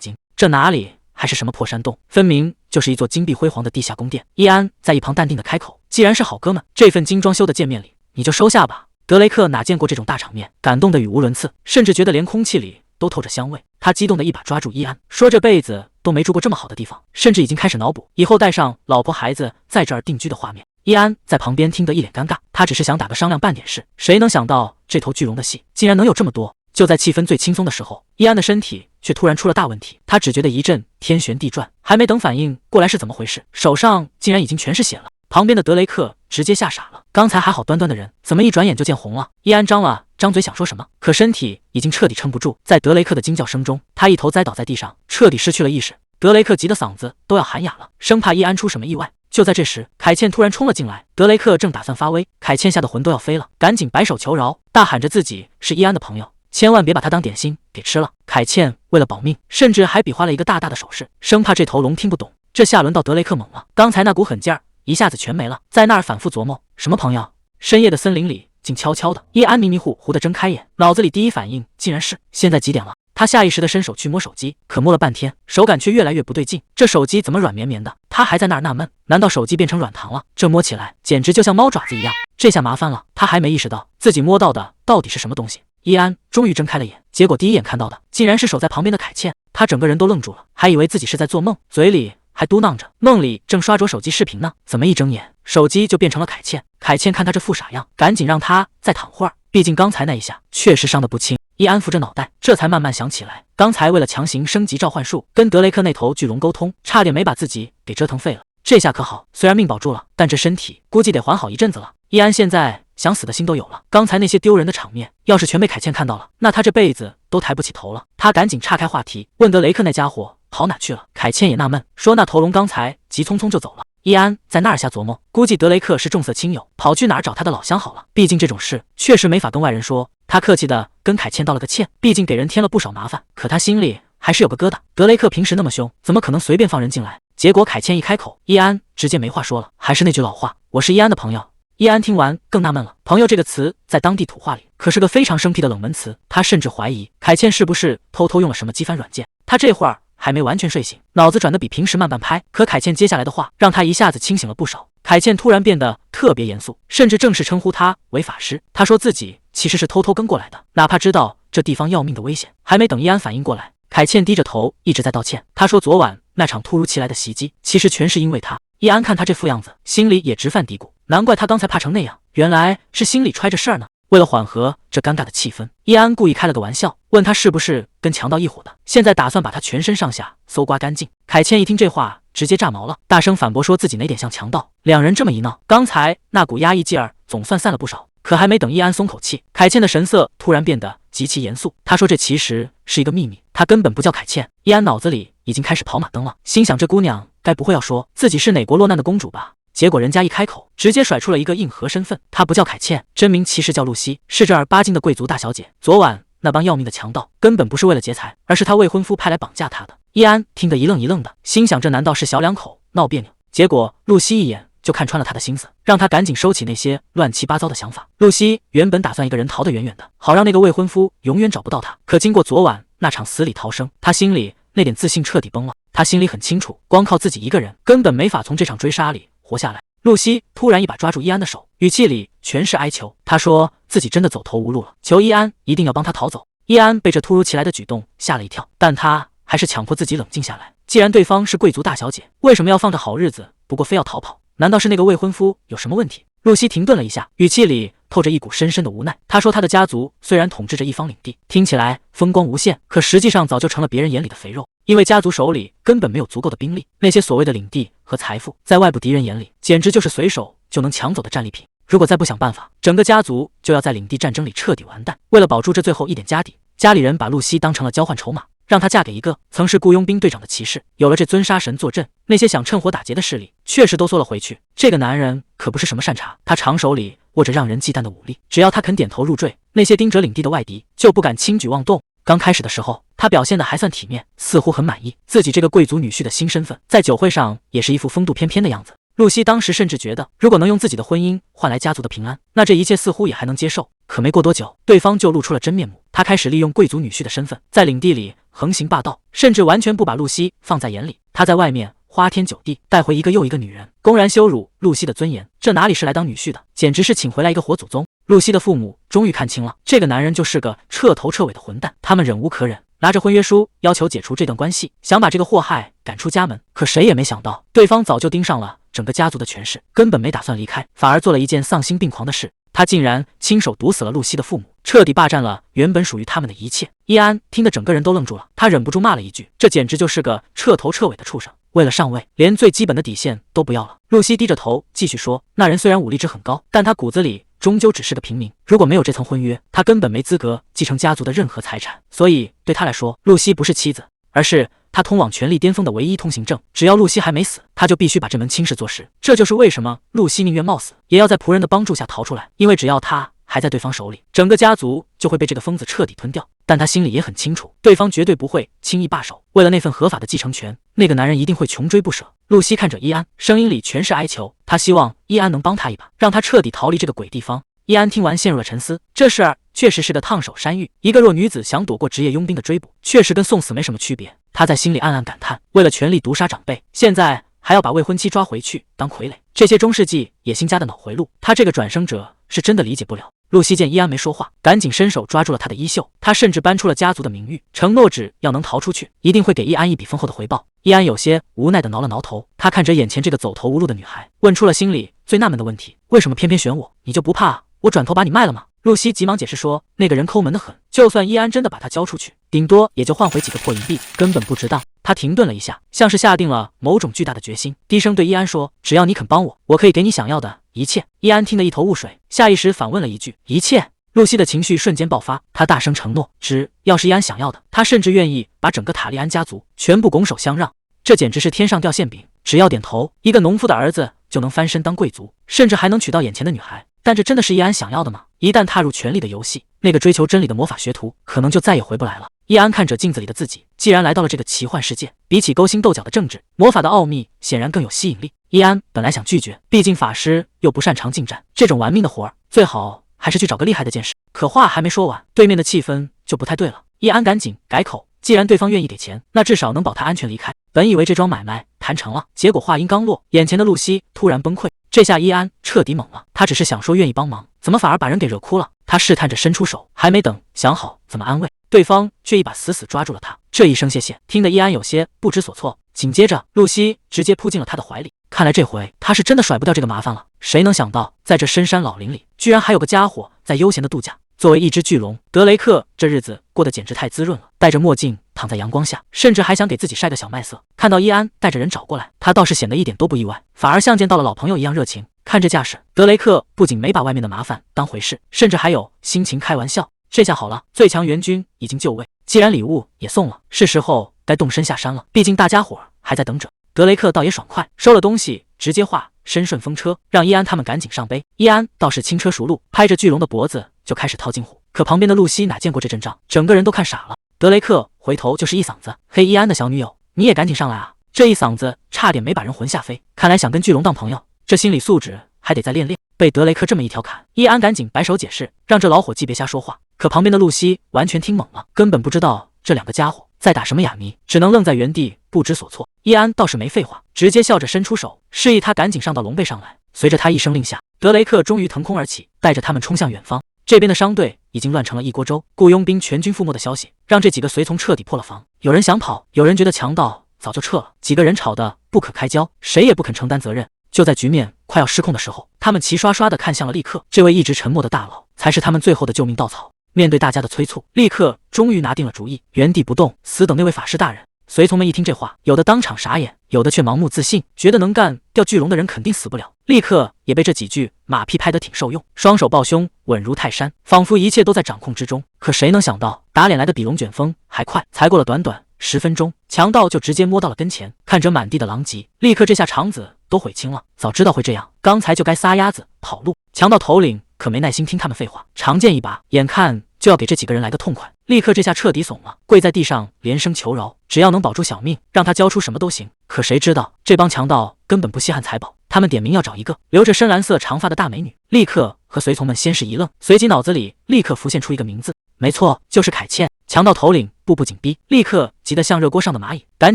睛，这哪里还是什么破山洞，分明就是一座金碧辉煌的地下宫殿。伊安在一旁淡定的开口：“既然是好哥们，这份精装修的见面礼你就收下吧。”德雷克哪见过这种大场面，感动的语无伦次，甚至觉得连空气里都透着香味。他激动的一把抓住伊安，说这辈子都没住过这么好的地方，甚至已经开始脑补以后带上老婆孩子在这儿定居的画面。伊安在旁边听得一脸尴尬，他只是想打个商量办点事，谁能想到这头巨龙的戏竟然能有这么多。就在气氛最轻松的时候，伊安的身体却突然出了大问题，他只觉得一阵天旋地转，还没等反应过来是怎么回事，手上竟然已经全是血了。旁边的德雷克直接吓傻了，刚才还好端端的人，怎么一转眼就见红了？伊安张了张嘴想说什么，可身体已经彻底撑不住，在德雷克的惊叫声中，他一头栽倒在地上，彻底失去了意识。德雷克急得嗓子都要喊哑了，生怕伊安出什么意外。就在这时，凯茜突然冲了进来，德雷克正打算发威，凯茜吓得魂都要飞了，赶紧摆手求饶，大喊着自己是伊安的朋友，千万别把他当点心给吃了。凯茜为了保命，甚至还比划了一个大大的手势，生怕这头龙听不懂。这下轮到德雷克猛了，刚才那股狠劲儿一下子全没了，在那儿反复琢磨什么朋友。深夜的森林里静悄悄的，伊安迷迷糊糊的睁开眼，脑子里第一反应竟然是现在几点了。他下意识的伸手去摸手机，可摸了半天，手感却越来越不对劲。这手机怎么软绵绵的？他还在那儿纳闷，难道手机变成软糖了？这摸起来简直就像猫爪子一样。这下麻烦了，他还没意识到自己摸到的到底是什么东西。伊安终于睁开了眼，结果第一眼看到的竟然是守在旁边的凯茜，他整个人都愣住了，还以为自己是在做梦，嘴里还嘟囔着梦里正刷着手机视频呢，怎么一睁眼手机就变成了凯茜。凯茜看他这副傻样，赶紧让他再躺会儿，毕竟刚才那一下确实伤得不轻。伊安扶着脑袋，这才慢慢想起来，刚才为了强行升级召唤术，跟德雷克那头巨龙沟通，差点没把自己给折腾废了。这下可好，虽然命保住了，但这身体估计得缓好一阵子了。伊安现在想死的心都有了，刚才那些丢人的场面，要是全被凯茜看到了，那他这辈子都抬不起头了。他赶紧岔开话题，问德雷克那家伙跑哪去了。凯茜也纳闷，说那头龙刚才急匆匆就走了。伊安在那儿瞎琢磨，估计德雷克是重色轻友，跑去哪儿找他的老乡好了。毕竟这种事确实没法跟外人说。他客气的跟凯茜道了个歉，毕竟给人添了不少麻烦，可他心里还是有个疙瘩。德雷克平时那么凶，怎么可能随便放人进来？结果凯茜一开口，伊安直接没话说了。还是那句老话，我是伊安的朋友。伊安听完更纳闷了，朋友这个词在当地土话里可是个非常生僻的冷门词，他甚至怀疑凯茜是不是偷偷用了什么机翻软件。他这会儿还没完全睡醒，脑子转得比平时慢半拍，可凯茜接下来的话让他一下子清醒了不少。凯茜突然变得特别严肃，甚至正式称呼他为法师。他说自己其实是偷偷跟过来的，哪怕知道这地方要命的危险。还没等伊安反应过来，凯茜低着头一直在道歉。他说昨晚那场突如其来的袭击其实全是因为他。伊安看他这副样子，心里也直犯嘀咕，难怪他刚才怕成那样，原来是心里揣着事儿呢。为了缓和这尴尬的气氛，伊安故意开了个玩笑，问他是不是跟强盗一伙的，现在打算把他全身上下搜刮干净。凯茜一听这话直接炸毛了，大声反驳说自己哪点像强盗。两人这么一闹，刚才那股压抑劲儿总算散了不少。可还没等伊安松口气，凯茜的神色突然变得极其严肃。他说这其实是一个秘密，他根本不叫凯茜。伊安脑子里已经开始跑马灯了，心想这姑娘该不会要说自己是哪国落难的公主吧？结果人家一开口，直接甩出了一个硬核身份，她不叫凯茜，真名其实叫露西，是正儿八经的贵族大小姐。昨晚那帮要命的强盗根本不是为了劫财，而是她未婚夫派来绑架她的。伊安听得一愣一愣的，心想这难道是小两口闹别扭？结果露西一眼就看穿了他的心思，让他赶紧收起那些乱七八糟的想法。露西原本打算一个人逃得远远的，好让那个未婚夫永远找不到她。可经过昨晚那场死里逃生，她心里那点自信彻底崩了。她心里很清楚，光靠自己一个人根本没法从这场追杀里活下来。露西突然一把抓住伊安的手，语气里全是哀求。她说自己真的走投无路了，求伊安一定要帮她逃走。伊安被这突如其来的举动吓了一跳，但他还是强迫自己冷静下来。既然对方是贵族大小姐，为什么要放着好日子不过非要逃跑？难道是那个未婚夫有什么问题？露西停顿了一下，语气里透着一股深深的无奈。她说她的家族虽然统治着一方领地，听起来风光无限，可实际上早就成了别人眼里的肥肉。因为家族手里根本没有足够的兵力，那些所谓的领地和财富，在外部敌人眼里简直就是随手就能抢走的战利品。如果再不想办法，整个家族就要在领地战争里彻底完蛋。为了保住这最后一点家底，家里人把露西当成了交换筹码，让她嫁给一个曾是雇佣兵队长的骑士。有了这尊杀神坐镇，那些想趁火打劫的势力确实都缩了回去。这个男人可不是什么善茬，他长手里握着让人忌惮的武力，只要他肯点头入赘，那些丁哲领地的外敌就不敢轻举妄动。刚开始的时候，他表现得还算体面，似乎很满意自己这个贵族女婿的新身份，在酒会上也是一副风度翩翩的样子。露西当时甚至觉得，如果能用自己的婚姻换来家族的平安，那这一切似乎也还能接受。可没过多久，对方就露出了真面目，他开始利用贵族女婿的身份，在领地里横行霸道，甚至完全不把露西放在眼里。他在外面花天酒地，带回一个又一个女人，公然羞辱露西的尊严，这哪里是来当女婿的，简直是请回来一个活祖宗。露西的父母终于看清了，这个男人就是个彻头彻尾的混蛋，他们忍无可忍，拿着婚约书要求解除这段关系，想把这个祸害赶出家门。可谁也没想到，对方早就盯上了整个家族的权势，根本没打算离开，反而做了一件丧心病狂的事，他竟然亲手毒死了露西的父母，彻底霸占了原本属于他们的一切。伊安听得整个人都愣住了，他忍不住骂了一句，这简直就是个彻头彻尾的畜生，为了上位，连最基本的底线都不要了。露西低着头继续说，那人虽然武力值很高，但他骨子里终究只是个平民，如果没有这层婚约，他根本没资格继承家族的任何财产，所以对他来说，露西不是妻子，而是他通往权力巅峰的唯一通行证。只要露西还没死，他就必须把这门亲事做实。这就是为什么露西宁愿冒死，也要在仆人的帮助下逃出来，因为只要他还在对方手里，整个家族就会被这个疯子彻底吞掉。但他心里也很清楚，对方绝对不会轻易罢手，为了那份合法的继承权，那个男人一定会穷追不舍。露西看着伊安，声音里全是哀求，他希望伊安能帮他一把，让他彻底逃离这个鬼地方。伊安听完陷入了沉思，这事儿确实是个烫手山芋，一个弱女子想躲过职业佣兵的追捕，确实跟送死没什么区别。他在心里暗暗感叹，为了权力毒杀长辈，现在还要把未婚妻抓回去当傀儡，这些中世纪野心家的脑回路，他这个转生者是真的理解不了。露西见伊安没说话，赶紧伸手抓住了他的衣袖，他甚至搬出了家族的名誉，承诺只要能逃出去，一定会给伊安一笔丰厚的回报。伊安有些无奈地挠了挠头，他看着眼前这个走投无路的女孩，问出了心里最纳闷的问题，为什么偏偏选我？你就不怕我转头把你卖了吗？露西急忙解释说，那个人抠门得很，就算伊安真的把他交出去，顶多也就换回几个破银币，根本不值当。他停顿了一下，像是下定了某种巨大的决心，低声对伊安说，只要你肯帮我，我可以给你想要的一切。伊安听得一头雾水，下意识反问了一句，一切？露西的情绪瞬间爆发，他大声承诺，只要是伊安想要的，他甚至愿意把整个塔利安家族全部拱手相让。这简直是天上掉馅饼，只要点头，一个农夫的儿子就能翻身当贵族，甚至还能娶到眼前的女孩。但这真的是伊安想要的吗？一旦踏入权力的游戏，那个追求真理的魔法学徒可能就再也回不来了。伊安看着镜子里的自己，既然来到了这个奇幻世界，比起勾心斗角的政治，魔法的奥秘显然更有吸引力。伊安本来想拒绝，毕竟法师又不擅长近战，这种玩命的活儿最好还是去找个厉害的剑士。可话还没说完，对面的气氛就不太对了。伊安赶紧改口，既然对方愿意给钱，那至少能保他安全离开。本以为这桩买卖谈成了，结果话音刚落，眼前的露西突然崩溃。这下伊安彻底懵了，他只是想说愿意帮忙，怎么反而把人给惹哭了？他试探着伸出手，还没等想好怎么安慰，对方却一把死死抓住了他。这一声谢谢，听得伊安有些不知所措。紧接着，露西直接扑进了他的怀里。看来这回他是真的甩不掉这个麻烦了。谁能想到，在这深山老林里，居然还有个家伙在悠闲的度假。作为一只巨龙，德雷克这日子过得简直太滋润了，戴着墨镜躺在阳光下，甚至还想给自己晒个小麦色。看到伊安带着人找过来，他倒是显得一点都不意外，反而像见到了老朋友一样热情。看这架势，德雷克不仅没把外面的麻烦当回事，甚至还有心情开玩笑。这下好了，最强援军已经就位，既然礼物也送了，是时候该动身下山了，毕竟大家伙还在等着。德雷克倒也爽快，收了东西直接画身顺风车，让伊安他们赶紧上杯。伊安倒是轻车熟路，拍着巨龙的脖子就开始套近乎。可旁边的露西哪见过这阵仗，整个人都看傻了。德雷克回头就是一嗓子，嘿，伊安的小女友，你也赶紧上来啊！这一嗓子差点没把人魂吓飞，看来想跟巨龙当朋友，这心理素质还得再练练。被德雷克这么一调侃，伊安赶紧摆手解释，让这老伙计别瞎说话。可旁边的露西完全听懵了，根本不知道这两个家伙在打什么哑谜，只能愣在原地不知所措。伊安倒是没废话，直接笑着伸出手，示意他赶紧上到龙背上来。随着他一声令下，德雷克终于腾空而起，带着他们冲向远方。这边的商队已经乱成了一锅粥，雇佣兵全军覆没的消息让这几个随从彻底破了防。有人想跑，有人觉得强盗早就撤了，几个人吵得不可开交，谁也不肯承担责任。就在局面快要失控的时候，他们齐刷刷地看向了利克，这位一直沉默的大佬才是他们最后的救命稻草。面对大家的催促，利克终于拿定了主意，原地不动，死等那位法师大人。随从们一听这话，有的当场傻眼，有的却盲目自信，觉得能干掉巨龙的人肯定死不了。立刻也被这几句马屁拍得挺受用，双手抱胸，稳如泰山，仿佛一切都在掌控之中。可谁能想到，打脸来的比龙卷风还快，才过了短短10分钟，强盗就直接摸到了跟前。看着满地的狼藉，立刻这下肠子都悔青了。早知道会这样，刚才就该撒丫子跑路。强盗头领可没耐心听他们废话，长剑一把，眼看就要给这几个人来个痛快。立刻这下彻底怂了，跪在地上连声求饶，只要能保住小命，让他交出什么都行。可谁知道这帮强盗根本不稀罕财宝，他们点名要找一个留着深蓝色长发的大美女。立刻和随从们先是一愣，随即脑子里立刻浮现出一个名字，没错，就是凯茜。强盗头领步步紧逼，立刻急得像热锅上的蚂蚁，赶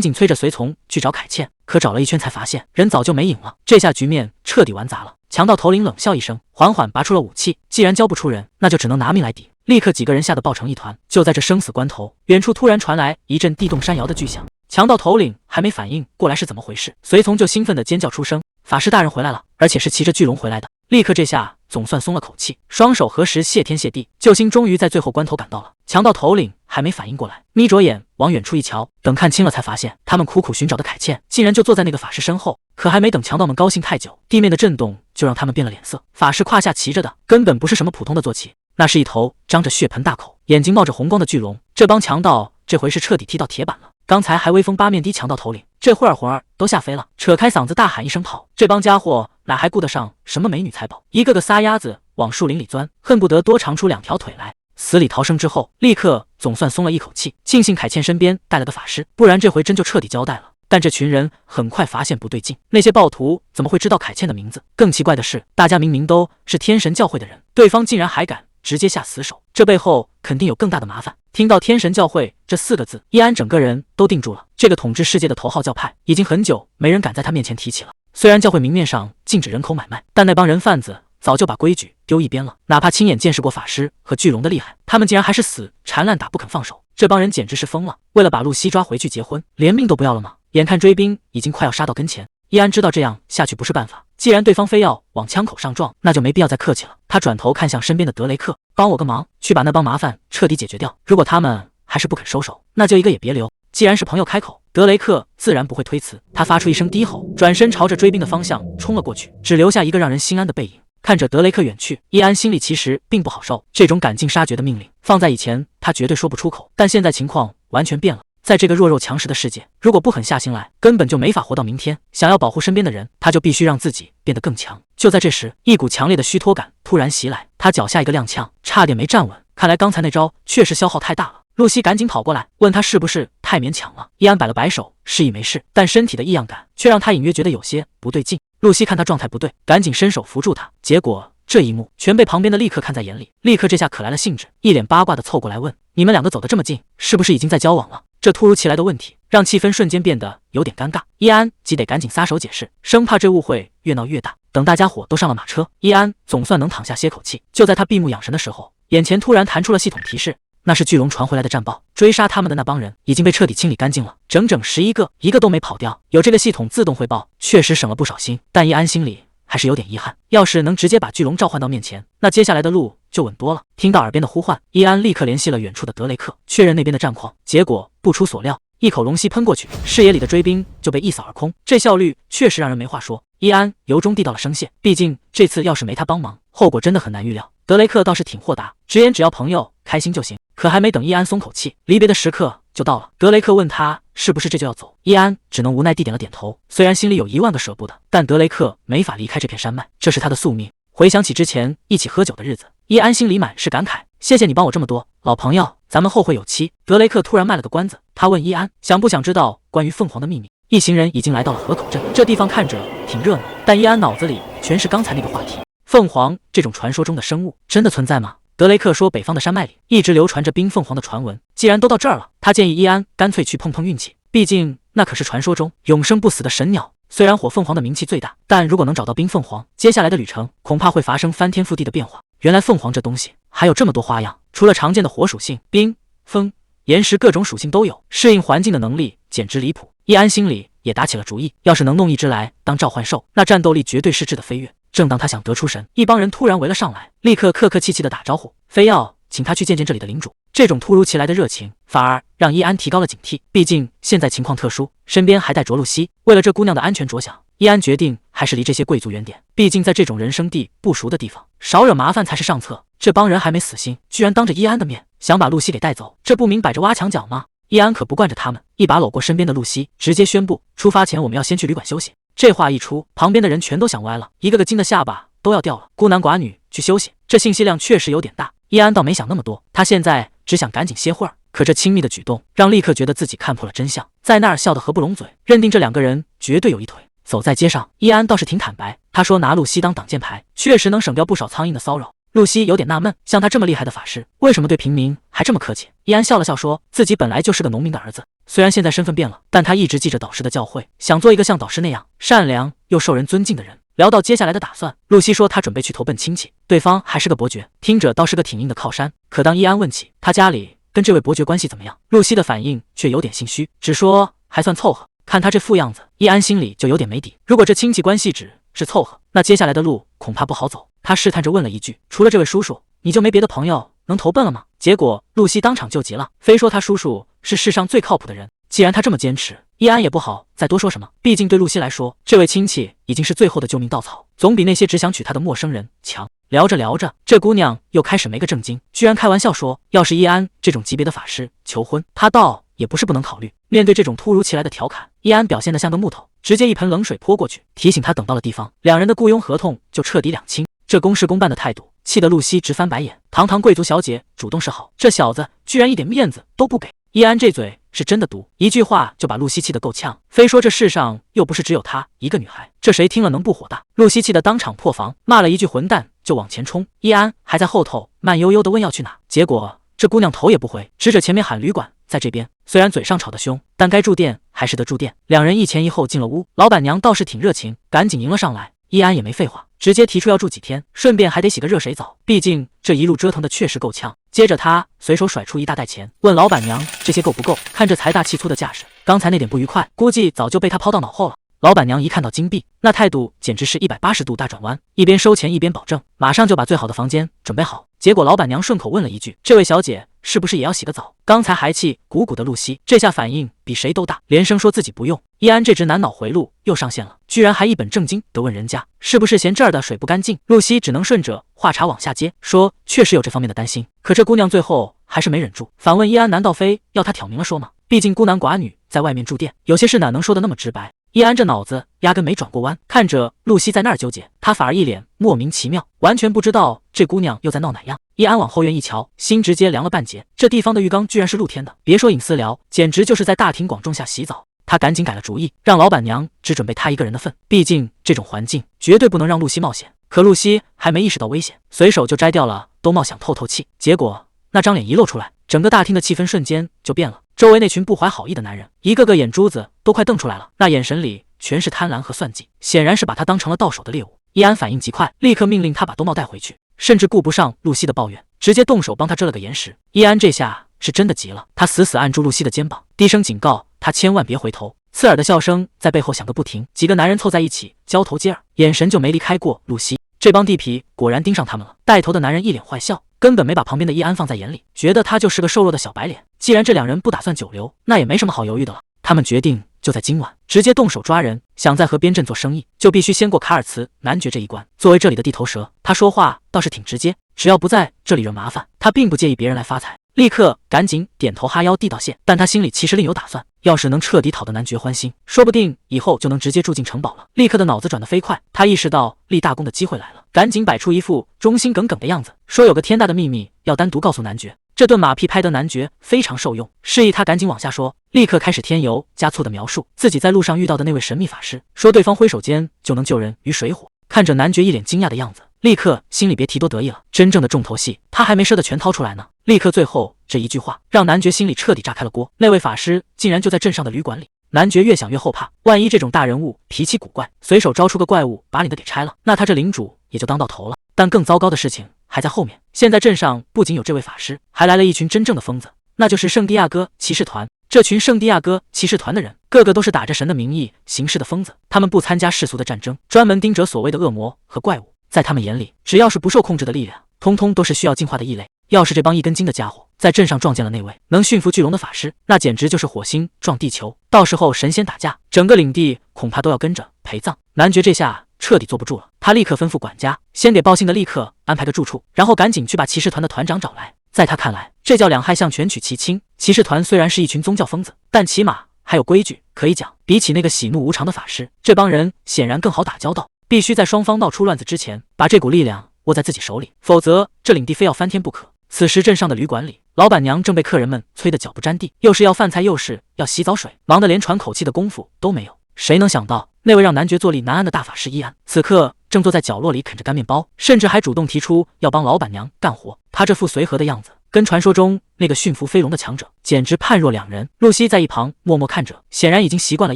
紧催着随从去找凯茜。可找了一圈才发现人早就没影了，这下局面彻底玩砸了。强盗头领冷笑一声，缓缓拔出了武器，既然交不出人，那就只能拿命来抵。立刻几个人吓得抱成一团。就在这生死关头，远处突然传来一阵地动山摇的巨响，强盗头领还没反应过来是怎么回事，随从就兴奋地尖叫出声，法师大人回来了，而且是骑着巨龙回来的。立刻这下总算松了口气，双手合十谢天谢地，救星终于在最后关头赶到了。强盗头领还没反应过来，眯着眼往远处一瞧，等看清了才发现他们苦苦寻找的凯茜竟然就坐在那个法师身后。可还没等强盗们高兴太久，地面的震动就让他们变了脸色。法师胯下骑着的根本不是什么普通的坐骑，那是一头张着血盆大口、眼睛冒着红光的巨龙。这帮强盗这回是彻底踢到铁板了，刚才还威风八面的强盗头领，这会儿都吓飞了，扯开嗓子大喊一声跑。这帮家伙哪还顾得上什么美女财宝，一个个撒丫子往树林里钻，恨不得多长出2条腿来。死里逃生之后，立刻总算松了一口气，庆幸凯茜身边带了个法师，不然这回真就彻底交代了。但这群人很快发现不对劲，那些暴徒怎么会知道凯茜的名字？更奇怪的是，大家明明都是天神教会的人，对方竟然还敢直接下死手，这背后肯定有更大的麻烦。听到天神教会这4个字，易安整个人都定住了。这个统治世界的头号教派，已经很久没人敢在他面前提起了。虽然教会明面上禁止人口买卖，但那帮人贩子早就把规矩丢一边了。哪怕亲眼见识过法师和巨龙的厉害，他们竟然还是死缠烂打不肯放手。这帮人简直是疯了，为了把露西抓回去结婚，连命都不要了吗？眼看追兵已经快要杀到跟前，易安知道这样下去不是办法，既然对方非要往枪口上撞，那就没必要再客气了。他转头看向身边的德雷克，帮我个忙，去把那帮麻烦彻底解决掉。如果他们还是不肯收手，那就一个也别留。既然是朋友开口，德雷克自然不会推辞。他发出一声低吼，转身朝着追兵的方向冲了过去，只留下一个让人心安的背影。看着德雷克远去，易安心里其实并不好受。这种赶尽杀绝的命令放在以前他绝对说不出口，但现在情况完全变了。在这个弱肉强食的世界，如果不狠下心来，根本就没法活到明天。想要保护身边的人，他就必须让自己变得更强。就在这时，一股强烈的虚脱感突然袭来，他脚下一个踉跄，差点没站稳。看来刚才那招确实消耗太大了。露西赶紧跑过来，问他是不是太勉强了。易安摆了摆手，示意没事，但身体的异样感却让他隐约觉得有些不对劲。露西看他状态不对，赶紧伸手扶住他，结果这一幕全被旁边的立刻看在眼里。立刻这下可来了兴致，一脸八卦的凑过来问：你们2个走得这么近，是不是已经在交往了？这突如其来的问题让气氛瞬间变得有点尴尬。易安急得赶紧撒手解释，生怕这误会越闹越大。等大家伙都上了马车，易安总算能躺下歇口气。就在他闭目养神的时候，眼前突然弹出了系统提示，那是巨龙传回来的战报，追杀他们的那帮人已经被彻底清理干净了，整整11个，一个都没跑掉。有这个系统自动汇报，确实省了不少心，但易安心里还是有点遗憾。要是能直接把巨龙召唤到面前，那接下来的路就稳多了。听到耳边的呼唤，易安立刻联系了远处的德雷克，确认那边的战况。结果不出所料，一口龙息喷过去，视野里的追兵就被一扫而空。这效率确实让人没话说。易安由衷地道了声谢，毕竟这次要是没他帮忙，后果真的很难预料。德雷克倒是挺豁达，直言只要朋友开心就行。可还没等易安松口气，离别的时刻就到了。德雷克问他是不是这就要走，易安只能无奈地点了点头。虽然心里有1万个舍不得，但德雷克没法离开这片山脉，这是他的宿命。回想起之前一起喝酒的日子，易安心里满是感慨，谢谢你帮我这么多，老朋友，咱们后会有期。德雷克突然卖了个关子，他问易安想不想知道关于凤凰的秘密。一行人已经来到了河口镇，这地方看着挺热闹，但易安脑子里全是刚才那个话题。凤凰这种传说中的生物真的存在吗？德雷克说北方的山脉里一直流传着冰凤凰的传闻，既然都到这儿了，他建议易安干脆去碰碰运气，毕竟那可是传说中永生不死的神鸟。虽然火凤凰的名气最大，但如果能找到冰凤凰，接下来的旅程恐怕会发生翻天覆地的变化。原来凤凰这东西还有这么多花样，除了常见的火属性，冰、风、岩石各种属性都有，适应环境的能力简直离谱。易安心里也打起了主意，要是能弄一只来当召唤兽，那战斗力绝对是质的飞跃。正当他想得出神，一帮人突然围了上来，立刻客客气气的打招呼，非要请他去见见这里的领主。这种突如其来的热情反而让伊安提高了警惕，毕竟现在情况特殊，身边还带着露西。为了这姑娘的安全着想，伊安决定还是离这些贵族远点，毕竟在这种人生地不熟的地方，少惹麻烦才是上策。这帮人还没死心，居然当着伊安的面想把露西给带走，这不明摆着挖墙脚吗？伊安可不惯着他们，一把搂过身边的露西，直接宣布出发前我们要先去旅馆休息。这话一出，旁边的人全都想歪了，一个个惊得下巴都要掉了。孤男寡女去休息，这信息量确实有点大。伊安倒没想那么多，他现在只想赶紧歇会儿。可这亲密的举动让立刻觉得自己看破了真相，在那儿笑得合不拢嘴，认定这两个人绝对有一腿。走在街上，伊安倒是挺坦白，他说拿露西当挡箭牌，确实能省掉不少苍蝇的骚扰。露西有点纳闷，像他这么厉害的法师，为什么对平民还这么客气？伊安笑了笑说，自己本来就是个农民的儿子，虽然现在身份变了，但他一直记着导师的教诲，想做一个像导师那样善良又受人尊敬的人。聊到接下来的打算，露西说她准备去投奔亲戚，对方还是个伯爵，听着倒是个挺硬的靠山。可当伊安问起他家里跟这位伯爵关系怎么样，露西的反应却有点心虚，只说还算凑合。看他这副样子，伊安心里就有点没底，如果这亲戚关系只是凑合，那接下来的路恐怕不好走。他试探着问了一句，除了这位叔叔，你就没别的朋友能投奔了吗？结果露西当场就急了，非说他叔叔是世上最靠谱的人。既然他这么坚持，伊安也不好再多说什么，毕竟对露西来说，这位亲戚已经是最后的救命稻草，总比那些只想娶她的陌生人强。聊着聊着，这姑娘又开始没个正经，居然开玩笑说，要是伊安这种级别的法师求婚，她倒也不是不能考虑。面对这种突如其来的调侃，伊安表现得像个木头，直接一盆冷水泼过去，提醒他等到了地方，两人的雇佣合同就彻底两清。这公事公办的态度，气得露西直翻白眼。堂堂贵族小姐主动示好，这小子居然一点面子都不给。伊安这嘴是真的毒，一句话就把露西气得够呛，非说这世上又不是只有她一个女孩，这谁听了能不火大？露西气得当场破防，骂了一句混蛋就往前冲，伊安还在后头慢悠悠地问要去哪，结果这姑娘头也不回，指着前面喊旅馆在这边。虽然嘴上吵得凶，但该住店还是得住店。两人一前一后进了屋，老板娘倒是挺热情，赶紧迎了上来。伊安也没废话，直接提出要住几天，顺便还得洗个热水澡，毕竟这一路折腾的确实够呛。接着他随手甩出一大袋钱，问老板娘这些够不够。看这财大气粗的架势，刚才那点不愉快估计早就被他抛到脑后了。老板娘一看到金币，那态度简直是180度大转弯，一边收钱一边保证马上就把最好的房间准备好。结果老板娘顺口问了一句，这位小姐是不是也要洗个澡？刚才还气鼓鼓的露西这下反应比谁都大，连声说自己不用。伊安这只男脑回路又上线了，居然还一本正经地问人家是不是嫌这儿的水不干净。露西只能顺着话茬往下接，说确实有这方面的担心。可这姑娘最后还是没忍住，反问伊安，难道非要他挑明了说吗？毕竟孤男寡女在外面住店，有些事哪能说的那么直白？伊安这脑子压根没转过弯，看着露西在那儿纠结，他反而一脸莫名其妙，完全不知道这姑娘又在闹哪样。伊安往后院一瞧，心直接凉了半截，这地方的浴缸居然是露天的，别说隐私聊，简直就是在大庭广众下洗澡。他赶紧改了主意，让老板娘只准备他一个人的份，毕竟这种环境绝对不能让露西冒险。可露西还没意识到危险，随手就摘掉了兜帽想透透气，结果那张脸一露出来，整个大厅的气氛瞬间就变了。周围那群不怀好意的男人，一个个眼珠子都快瞪出来了，那眼神里全是贪婪和算计，显然是把他当成了到手的猎物。伊安反应极快，立刻命令他把兜帽带回去，甚至顾不上露西的抱怨，直接动手帮他遮了个严实。伊安这下是真的急了，他死死按住露西的肩膀，低声警告他千万别回头。刺耳的笑声在背后响个不停，几个男人凑在一起交头接耳，眼神就没离开过露西。这帮地痞果然盯上他们了，带头的男人一脸坏笑，根本没把旁边的伊安放在眼里，觉得他就是个瘦弱的小白脸。既然这两人不打算久留，那也没什么好犹豫的了。他们决定就在今晚直接动手抓人，想在河边镇做生意，就必须先过卡尔茨男爵这一关。作为这里的地头蛇，他说话倒是挺直接，只要不在这里惹麻烦，他并不介意别人来发财。立刻赶紧点头哈腰递道谢，但他心里其实另有打算，要是能彻底讨得男爵欢心，说不定以后就能直接住进城堡了。立刻的脑子转得飞快，他意识到立大功的机会来了，赶紧摆出一副忠心耿耿的样子，说有个天大的秘密要单独告诉男爵。这顿马屁拍得男爵非常受用，示意他赶紧往下说，立刻开始添油加醋的描述自己在路上遇到的那位神秘法师，说对方挥手间就能救人于水火。看着男爵一脸惊讶的样子，立刻心里别提多得意了，真正的重头戏他还没射的全掏出来呢。立刻最后这一句话让男爵心里彻底炸开了锅，那位法师竟然就在镇上的旅馆里。男爵越想越后怕，万一这种大人物脾气古怪，随手招出个怪物把领的给拆了，那他这领主也就当到头了。但更糟糕的事情还在后面，现在镇上不仅有这位法师，还来了一群真正的疯子，那就是圣地亚哥骑士团。这群圣地亚哥骑士团的人，个个都是打着神的名义行事的疯子，他们不参加世俗的战争，专门盯着所谓的恶魔和怪物，在他们眼里，只要是不受控制的力量，通通都是需要净化的异类。要是这帮一根筋的家伙在镇上撞见了那位能驯服巨龙的法师，那简直就是火星撞地球，到时候神仙打架，整个领地恐怕都要跟着陪葬。男爵这下彻底坐不住了，他立刻吩咐管家先给报信的立刻安排个住处，然后赶紧去把骑士团的团长找来。在他看来，这叫两害相权取其轻。骑士团虽然是一群宗教疯子，但起码还有规矩可以讲。比起那个喜怒无常的法师，这帮人显然更好打交道。必须在双方闹出乱子之前，把这股力量握在自己手里，否则这领地非要翻天不可。此时镇上的旅馆里，老板娘正被客人们催得脚不沾地，又是要饭菜又是要洗澡水，忙得连喘口气的功夫都没有。谁能想到，那位让男爵坐立难安的大法师伊安，此刻正坐在角落里啃着干面包，甚至还主动提出要帮老板娘干活。他这副随和的样子，跟传说中那个驯服飞龙的强者简直判若两人。露西在一旁默默看着，显然已经习惯了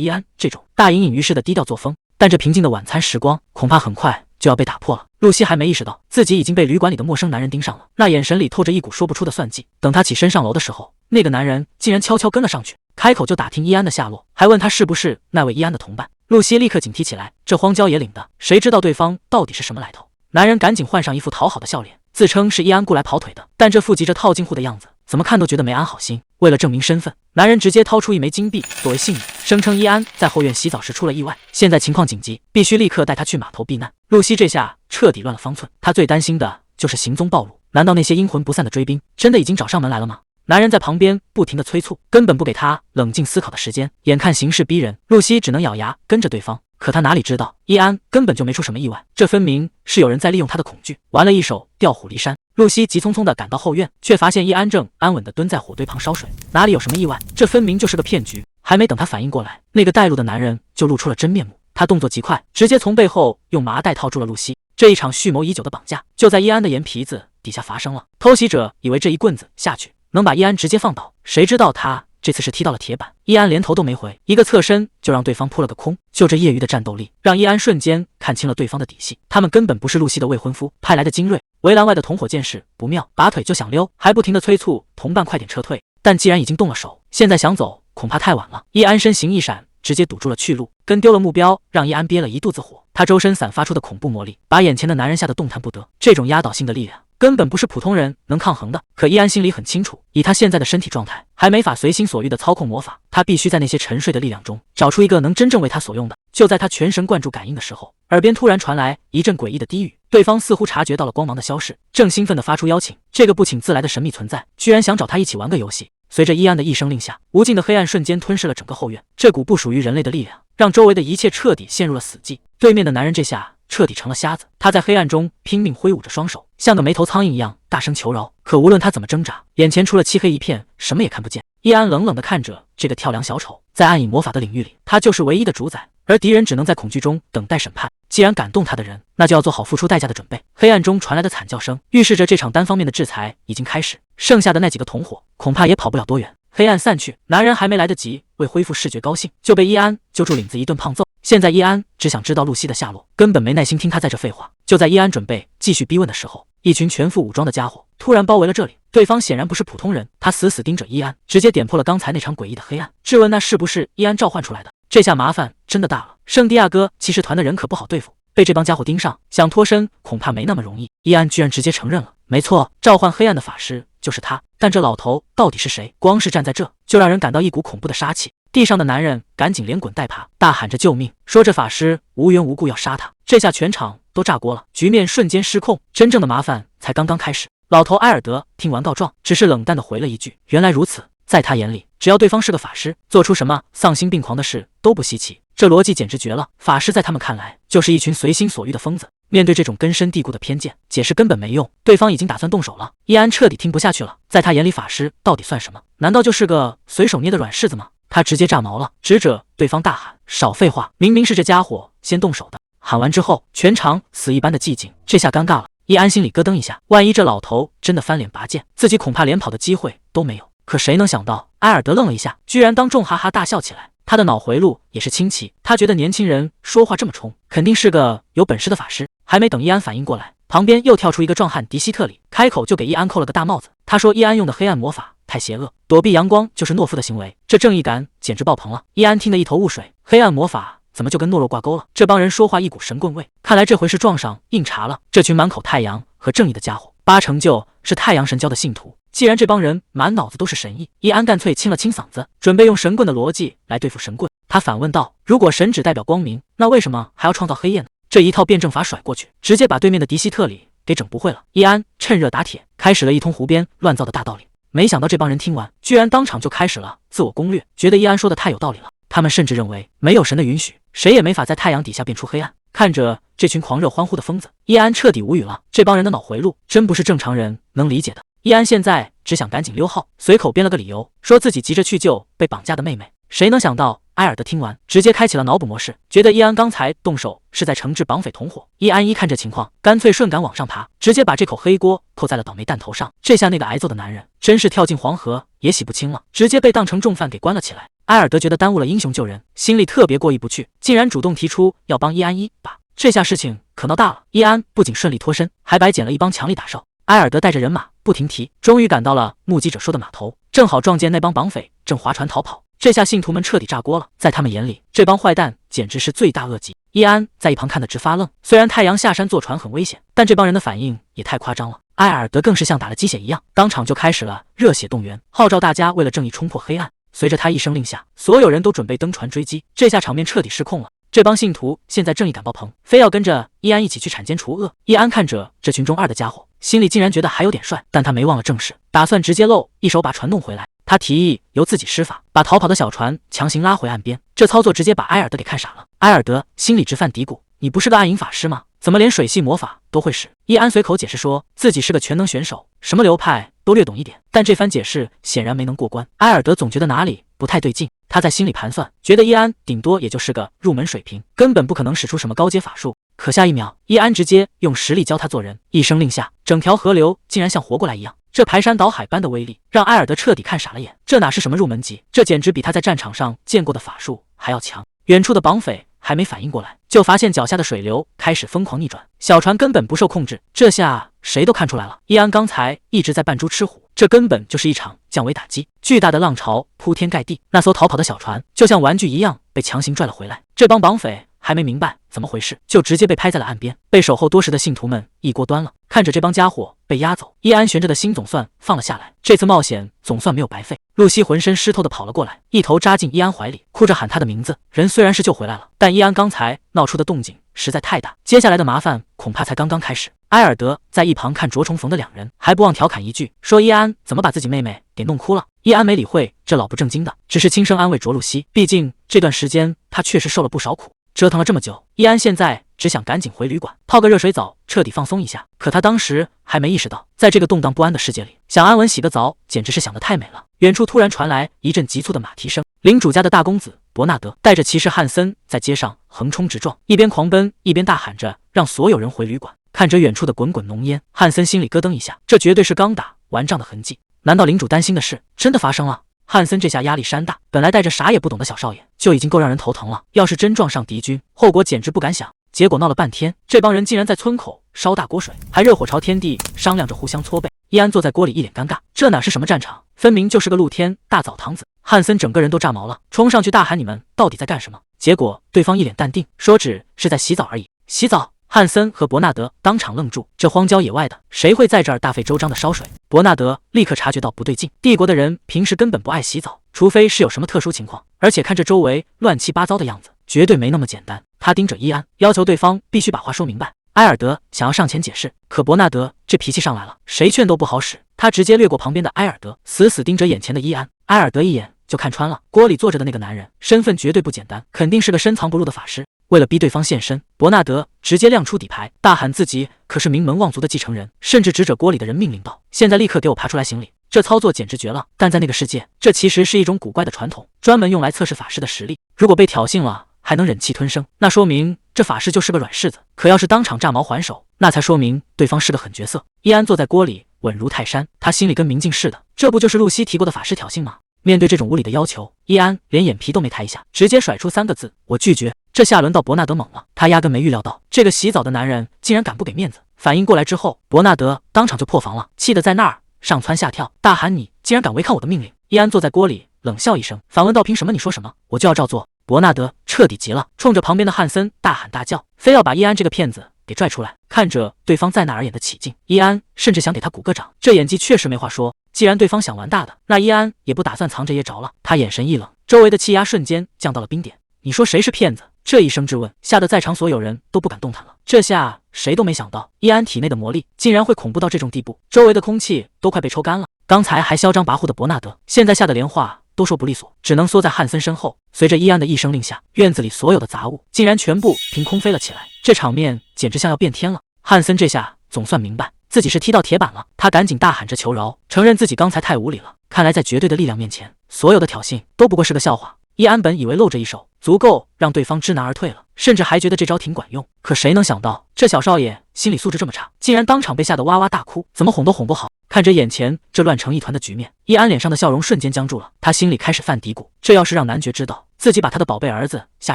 伊安这种大隐隐于市的低调作风，但这平静的晚餐时光恐怕很快就要被打破了。露西还没意识到自己已经被旅馆里的陌生男人盯上了，那眼神里透着一股说不出的算计。等他起身上楼的时候，那个男人竟然悄悄跟了上去，开口就打听伊安的下落，还问他是不是那位伊安的同伴。露西立刻警惕起来，这荒郊野岭的，谁知道对方到底是什么来头？男人赶紧换上一副讨好的笑脸，自称是伊安雇来跑腿的，但这副急着套近乎的样子，怎么看都觉得没安好心。为了证明身份，男人直接掏出一枚金币作为信物，声称伊安在后院洗澡时出了意外，现在情况紧急，必须立刻带他去码头避难。露西这下彻底乱了方寸，她最担心的就是行踪暴露。难道那些阴魂不散的追兵真的已经找上门来了吗？男人在旁边不停地催促，根本不给他冷静思考的时间。眼看形势逼人，露西只能咬牙跟着对方。可他哪里知道，伊安根本就没出什么意外，这分明是有人在利用他的恐惧，玩了一手调虎离山。露西急匆匆地赶到后院，却发现伊安正安稳地蹲在火堆旁烧水，哪里有什么意外？这分明就是个骗局。还没等他反应过来，那个带路的男人就露出了真面目。他动作极快，直接从背后用麻袋套住了露西。这一场蓄谋已久的绑架，就在伊安的眼皮子底下发生了。偷袭者以为这一棍子下去能把伊安直接放倒，谁知道他这次是踢到了铁板，伊安连头都没回，一个侧身就让对方扑了个空。就这业余的战斗力，让伊安瞬间看清了对方的底细，他们根本不是露西的未婚夫派来的精锐。围栏外的同伙见势不妙，拔腿就想溜，还不停地催促同伴快点撤退。但既然已经动了手，现在想走恐怕太晚了。伊安身形一闪，直接堵住了去路，跟丢了目标，让伊安憋了一肚子火。他周身散发出的恐怖魔力，把眼前的男人吓得动弹不得。这种压倒性的力量，根本不是普通人能抗衡的。可伊安心里很清楚，以他现在的身体状态，还没法随心所欲的操控魔法，他必须在那些沉睡的力量中找出一个能真正为他所用的。就在他全神贯注感应的时候，耳边突然传来一阵诡异的低语，对方似乎察觉到了光芒的消逝，正兴奋地发出邀请。这个不请自来的神秘存在，居然想找他一起玩个游戏。随着伊安的一声令下，无尽的黑暗瞬间吞噬了整个后院。这股不属于人类的力量，让周围的一切彻底陷入了死寂。对面的男人这下彻底成了瞎子，他在黑暗中拼命挥舞着双手，像个没头苍蝇一样大声求饶。可无论他怎么挣扎，眼前除了漆黑一片，什么也看不见。伊安冷冷地看着这个跳梁小丑，在暗影魔法的领域里，他就是唯一的主宰，而敌人只能在恐惧中等待审判。既然敢动他的人，那就要做好付出代价的准备。黑暗中传来的惨叫声，预示着这场单方面的制裁已经开始。剩下的那几个同伙恐怕也跑不了多远。黑暗散去，男人还没来得及为恢复视觉高兴，就被伊安揪住领子一顿胖揍。现在伊安只想知道露西的下落，根本没耐心听他在这废话。就在伊安准备继续逼问的时候，一群全副武装的家伙突然包围了这里。对方显然不是普通人，他死死盯着伊安，直接点破了刚才那场诡异的黑暗，质问那是不是伊安召唤出来的。这下麻烦真的大了，圣地亚哥骑士团的人可不好对付，被这帮家伙盯上，想脱身恐怕没那么容易。伊安居然直接承认了，没错，召唤黑暗的法师就是他。但这老头到底是谁？光是站在这就让人感到一股恐怖的杀气。地上的男人赶紧连滚带爬，大喊着救命，说这法师无缘无故要杀他。这下全场都炸锅了，局面瞬间失控，真正的麻烦才刚刚开始。老头埃尔德听完告状，只是冷淡地回了一句：原来如此。在他眼里，只要对方是个法师，做出什么丧心病狂的事都不稀奇。这逻辑简直绝了，法师在他们看来就是一群随心所欲的疯子。面对这种根深蒂固的偏见，解释根本没用，对方已经打算动手了。伊安彻底听不下去了，在他眼里，法师到底算什么？难道就是个随手捏的软柿子吗？他直接炸毛了，指着对方大喊：少废话，明明是这家伙先动手的。喊完之后，全场死一般的寂静，这下尴尬了。伊安心里咯噔一下，万一这老头真的翻脸拔剑，自己恐怕连跑的机会都没有。可谁能想到，埃尔德愣了一下，居然当众哈哈大笑起来。他的脑回路也是清奇，他觉得年轻人说话这么冲，肯定是个有本事的法师。还没等伊安反应过来，旁边又跳出一个壮汉迪希特里，开口就给伊安扣了个大帽子。他说伊安用的黑暗魔法太邪恶，躲避阳光就是懦夫的行为，这正义感简直爆棚了。伊安听得一头雾水，黑暗魔法怎么就跟懦弱挂钩了？这帮人说话一股神棍味，看来这回是撞上硬茬了。这群满口太阳和正义的家伙八成就是太阳神教的信徒。既然这帮人满脑子都是神意，易安干脆清了清嗓子，准备用神棍的逻辑来对付神棍。他反问道：如果神只代表光明，那为什么还要创造黑夜呢？这一套辩证法甩过去，直接把对面的迪希特里给整不会了。易安趁热打铁，开始了一通胡编乱造的大道理。没想到这帮人听完，居然当场就开始了自我攻略，觉得易安说的太有道理了。他们甚至认为，没有神的允许，谁也没法在太阳底下变出黑暗。看着这群狂热欢呼的疯子，易安彻底无语了。这帮人的脑回路真不是正常人能理解的。易安现在只想赶紧溜号，随口编了个理由，说自己急着去救被绑架的妹妹。谁能想到埃尔德听完，直接开启了脑补模式，觉得易安刚才动手是在惩治绑匪同伙。易安一看这情况，干脆顺杆往上爬，直接把这口黑锅扣在了倒霉蛋头上。这下那个挨揍的男人真是跳进黄河也洗不清了，直接被当成重犯给关了起来。埃尔德觉得耽误了英雄救人，心里特别过意不去，竟然主动提出要帮易安一把。这下事情可闹大了，易安不仅顺利脱身，还白捡了一帮强力打手。埃尔德带着人马不停提，终于赶到了目击者说的码头，正好撞见那帮绑匪正划船逃跑。这下信徒们彻底炸锅了，在他们眼里，这帮坏蛋简直是罪大恶极。易安在一旁看得直发愣，虽然太阳下山坐船很危险，但这帮人的反应也太夸张了。埃尔德更是像打了鸡血一样，当场就开始了热血动员，号召大家为了正义冲破黑暗。随着他一声令下，所有人都准备登船追击，这下场面彻底失控了。这帮信徒现在正义感爆棚，非要跟着易安一起去铲奸除恶。易安看着这群中二的家伙，心里竟然觉得还有点帅，但他没忘了正事，打算直接露一手把船弄回来。他提议由自己施法，把逃跑的小船强行拉回岸边。这操作直接把埃尔德给看傻了。埃尔德心里直犯嘀咕：你不是个暗影法师吗？怎么连水系魔法都会使？易安随口解释说自己是个全能选手，什么流派都略懂一点，但这番解释显然没能过关。埃尔德总觉得哪里不太对劲，他在心里盘算，觉得易安顶多也就是个入门水平，根本不可能使出什么高阶法术。可下一秒，易安直接用实力教他做人，一声令下，整条河流竟然像活过来一样。这排山倒海般的威力，让埃尔德彻底看傻了眼。这哪是什么入门级，这简直比他在战场上见过的法术还要强。远处的绑匪还没反应过来，就发现脚下的水流开始疯狂逆转，小船根本不受控制。这下谁都看出来了，易安刚才一直在扮猪吃虎，这根本就是一场降维打击。巨大的浪潮铺天盖地，那艘逃跑的小船就像玩具一样被强行拽了回来。这帮绑匪还没明白怎么回事，就直接被拍在了岸边，被守候多时的信徒们一锅端了。看着这帮家伙被押走，易安悬着的心总算放了下来，这次冒险总算没有白费。露西浑身湿透的跑了过来，一头扎进易安怀里，哭着喊他的名字。人虽然是救回来了，但易安刚才闹出的动静实在太大，接下来的麻烦恐怕才刚刚开始。埃尔德在一旁看着重逢的两人，还不忘调侃一句，说易安怎么把自己妹妹给弄哭了。易安没理会这老不正经的，只是轻声安慰着露西，毕竟这段时间他确实受了不少苦，折腾了这么久，易安现在只想赶紧回旅馆泡个热水澡，彻底放松一下。可他当时还没意识到，在这个动荡不安的世界里，想安稳洗个澡简直是想得太美了。远处突然传来一阵急促的马蹄声，领主家的大公子伯纳德带着骑士汉森在街上横冲直撞，一边狂奔一边大喊着让所有人回旅馆。看着远处的滚滚浓烟，汉森心里咯噔一下，这绝对是刚打完仗的痕迹。难道领主担心的事真的发生了？汉森这下压力山大，本来带着啥也不懂的小少爷就已经够让人头疼了，要是真撞上敌军，后果简直不敢想。结果闹了半天，这帮人竟然在村口烧大锅水，还热火朝天地商量着互相搓背。易安坐在锅里一脸尴尬，这哪是什么战场，分明就是个露天大澡堂子。汉森整个人都炸毛了，冲上去大喊你们到底在干什么？结果对方一脸淡定，说只是在洗澡而已。洗澡？汉森和伯纳德当场愣住，这荒郊野外的，谁会在这儿大费周章的烧水？伯纳德立刻察觉到不对劲，帝国的人平时根本不爱洗澡，除非是有什么特殊情况，而且看这周围乱七八糟的样子，绝对没那么简单。他盯着伊安，要求对方必须把话说明白。埃尔德想要上前解释，可伯纳德这脾气上来了，谁劝都不好使，他直接掠过旁边的埃尔德，死死盯着眼前的伊安。埃尔德一眼就看穿了，锅里坐着的那个男人身份绝对不简单，肯定是个深藏不露的法师。为了逼对方现身，伯纳德直接亮出底牌，大喊自己可是名门望族的继承人，甚至指着锅里的人命令道：现在立刻给我爬出来行礼。这操作简直绝了，但在那个世界，这其实是一种古怪的传统，专门用来测试法师的实力。如果被挑衅了还能忍气吞声，那说明这法师就是个软柿子，可要是当场炸毛还手，那才说明对方是个狠角色。伊安坐在锅里稳如泰山，他心里跟明镜似的，这不就是露西提过的法师挑衅吗？面对这种无理的要求，伊安连眼皮都没抬一下，直接甩出3个字：我拒绝。这下轮到伯纳德懵了，他压根没预料到这个洗澡的男人竟然敢不给面子。反应过来之后，伯纳德当场就破防了，气得在那儿上蹿下跳，大喊你竟然敢违抗我的命令！伊安坐在锅里冷笑一声，反问道：凭什么你说什么我就要照做？伯纳德彻底急了，冲着旁边的汉森大喊大叫，非要把伊安这个骗子给拽出来，看着对方在那儿演得起劲，伊安甚至想给他鼓个掌，这演技确实没话说。既然对方想玩大的，那伊安也不打算藏着掖着了。他眼神一冷，周围的气压瞬间降到了冰点。你说谁是骗子？这一声质问吓得在场所有人都不敢动弹了。这下谁都没想到，伊安体内的魔力竟然会恐怖到这种地步，周围的空气都快被抽干了。刚才还嚣张跋扈的伯纳德，现在吓得连话都说不利索，只能缩在汉森身后。随着伊安的一声令下，院子里所有的杂物竟然全部凭空飞了起来，这场面简直像要变天了。汉森这下总算明白自己是踢到铁板了，他赶紧大喊着求饶，承认自己刚才太无礼了。看来在绝对的力量面前，所有的挑衅都不过是个笑话。伊安本以为露着一手足够让对方知难而退了，甚至还觉得这招挺管用，可谁能想到这小少爷心理素质这么差，竟然当场被吓得哇哇大哭，怎么哄都哄不好。看着眼前这乱成一团的局面，伊安脸上的笑容瞬间僵住了，他心里开始犯嘀咕，这要是让男爵知道自己把他的宝贝儿子吓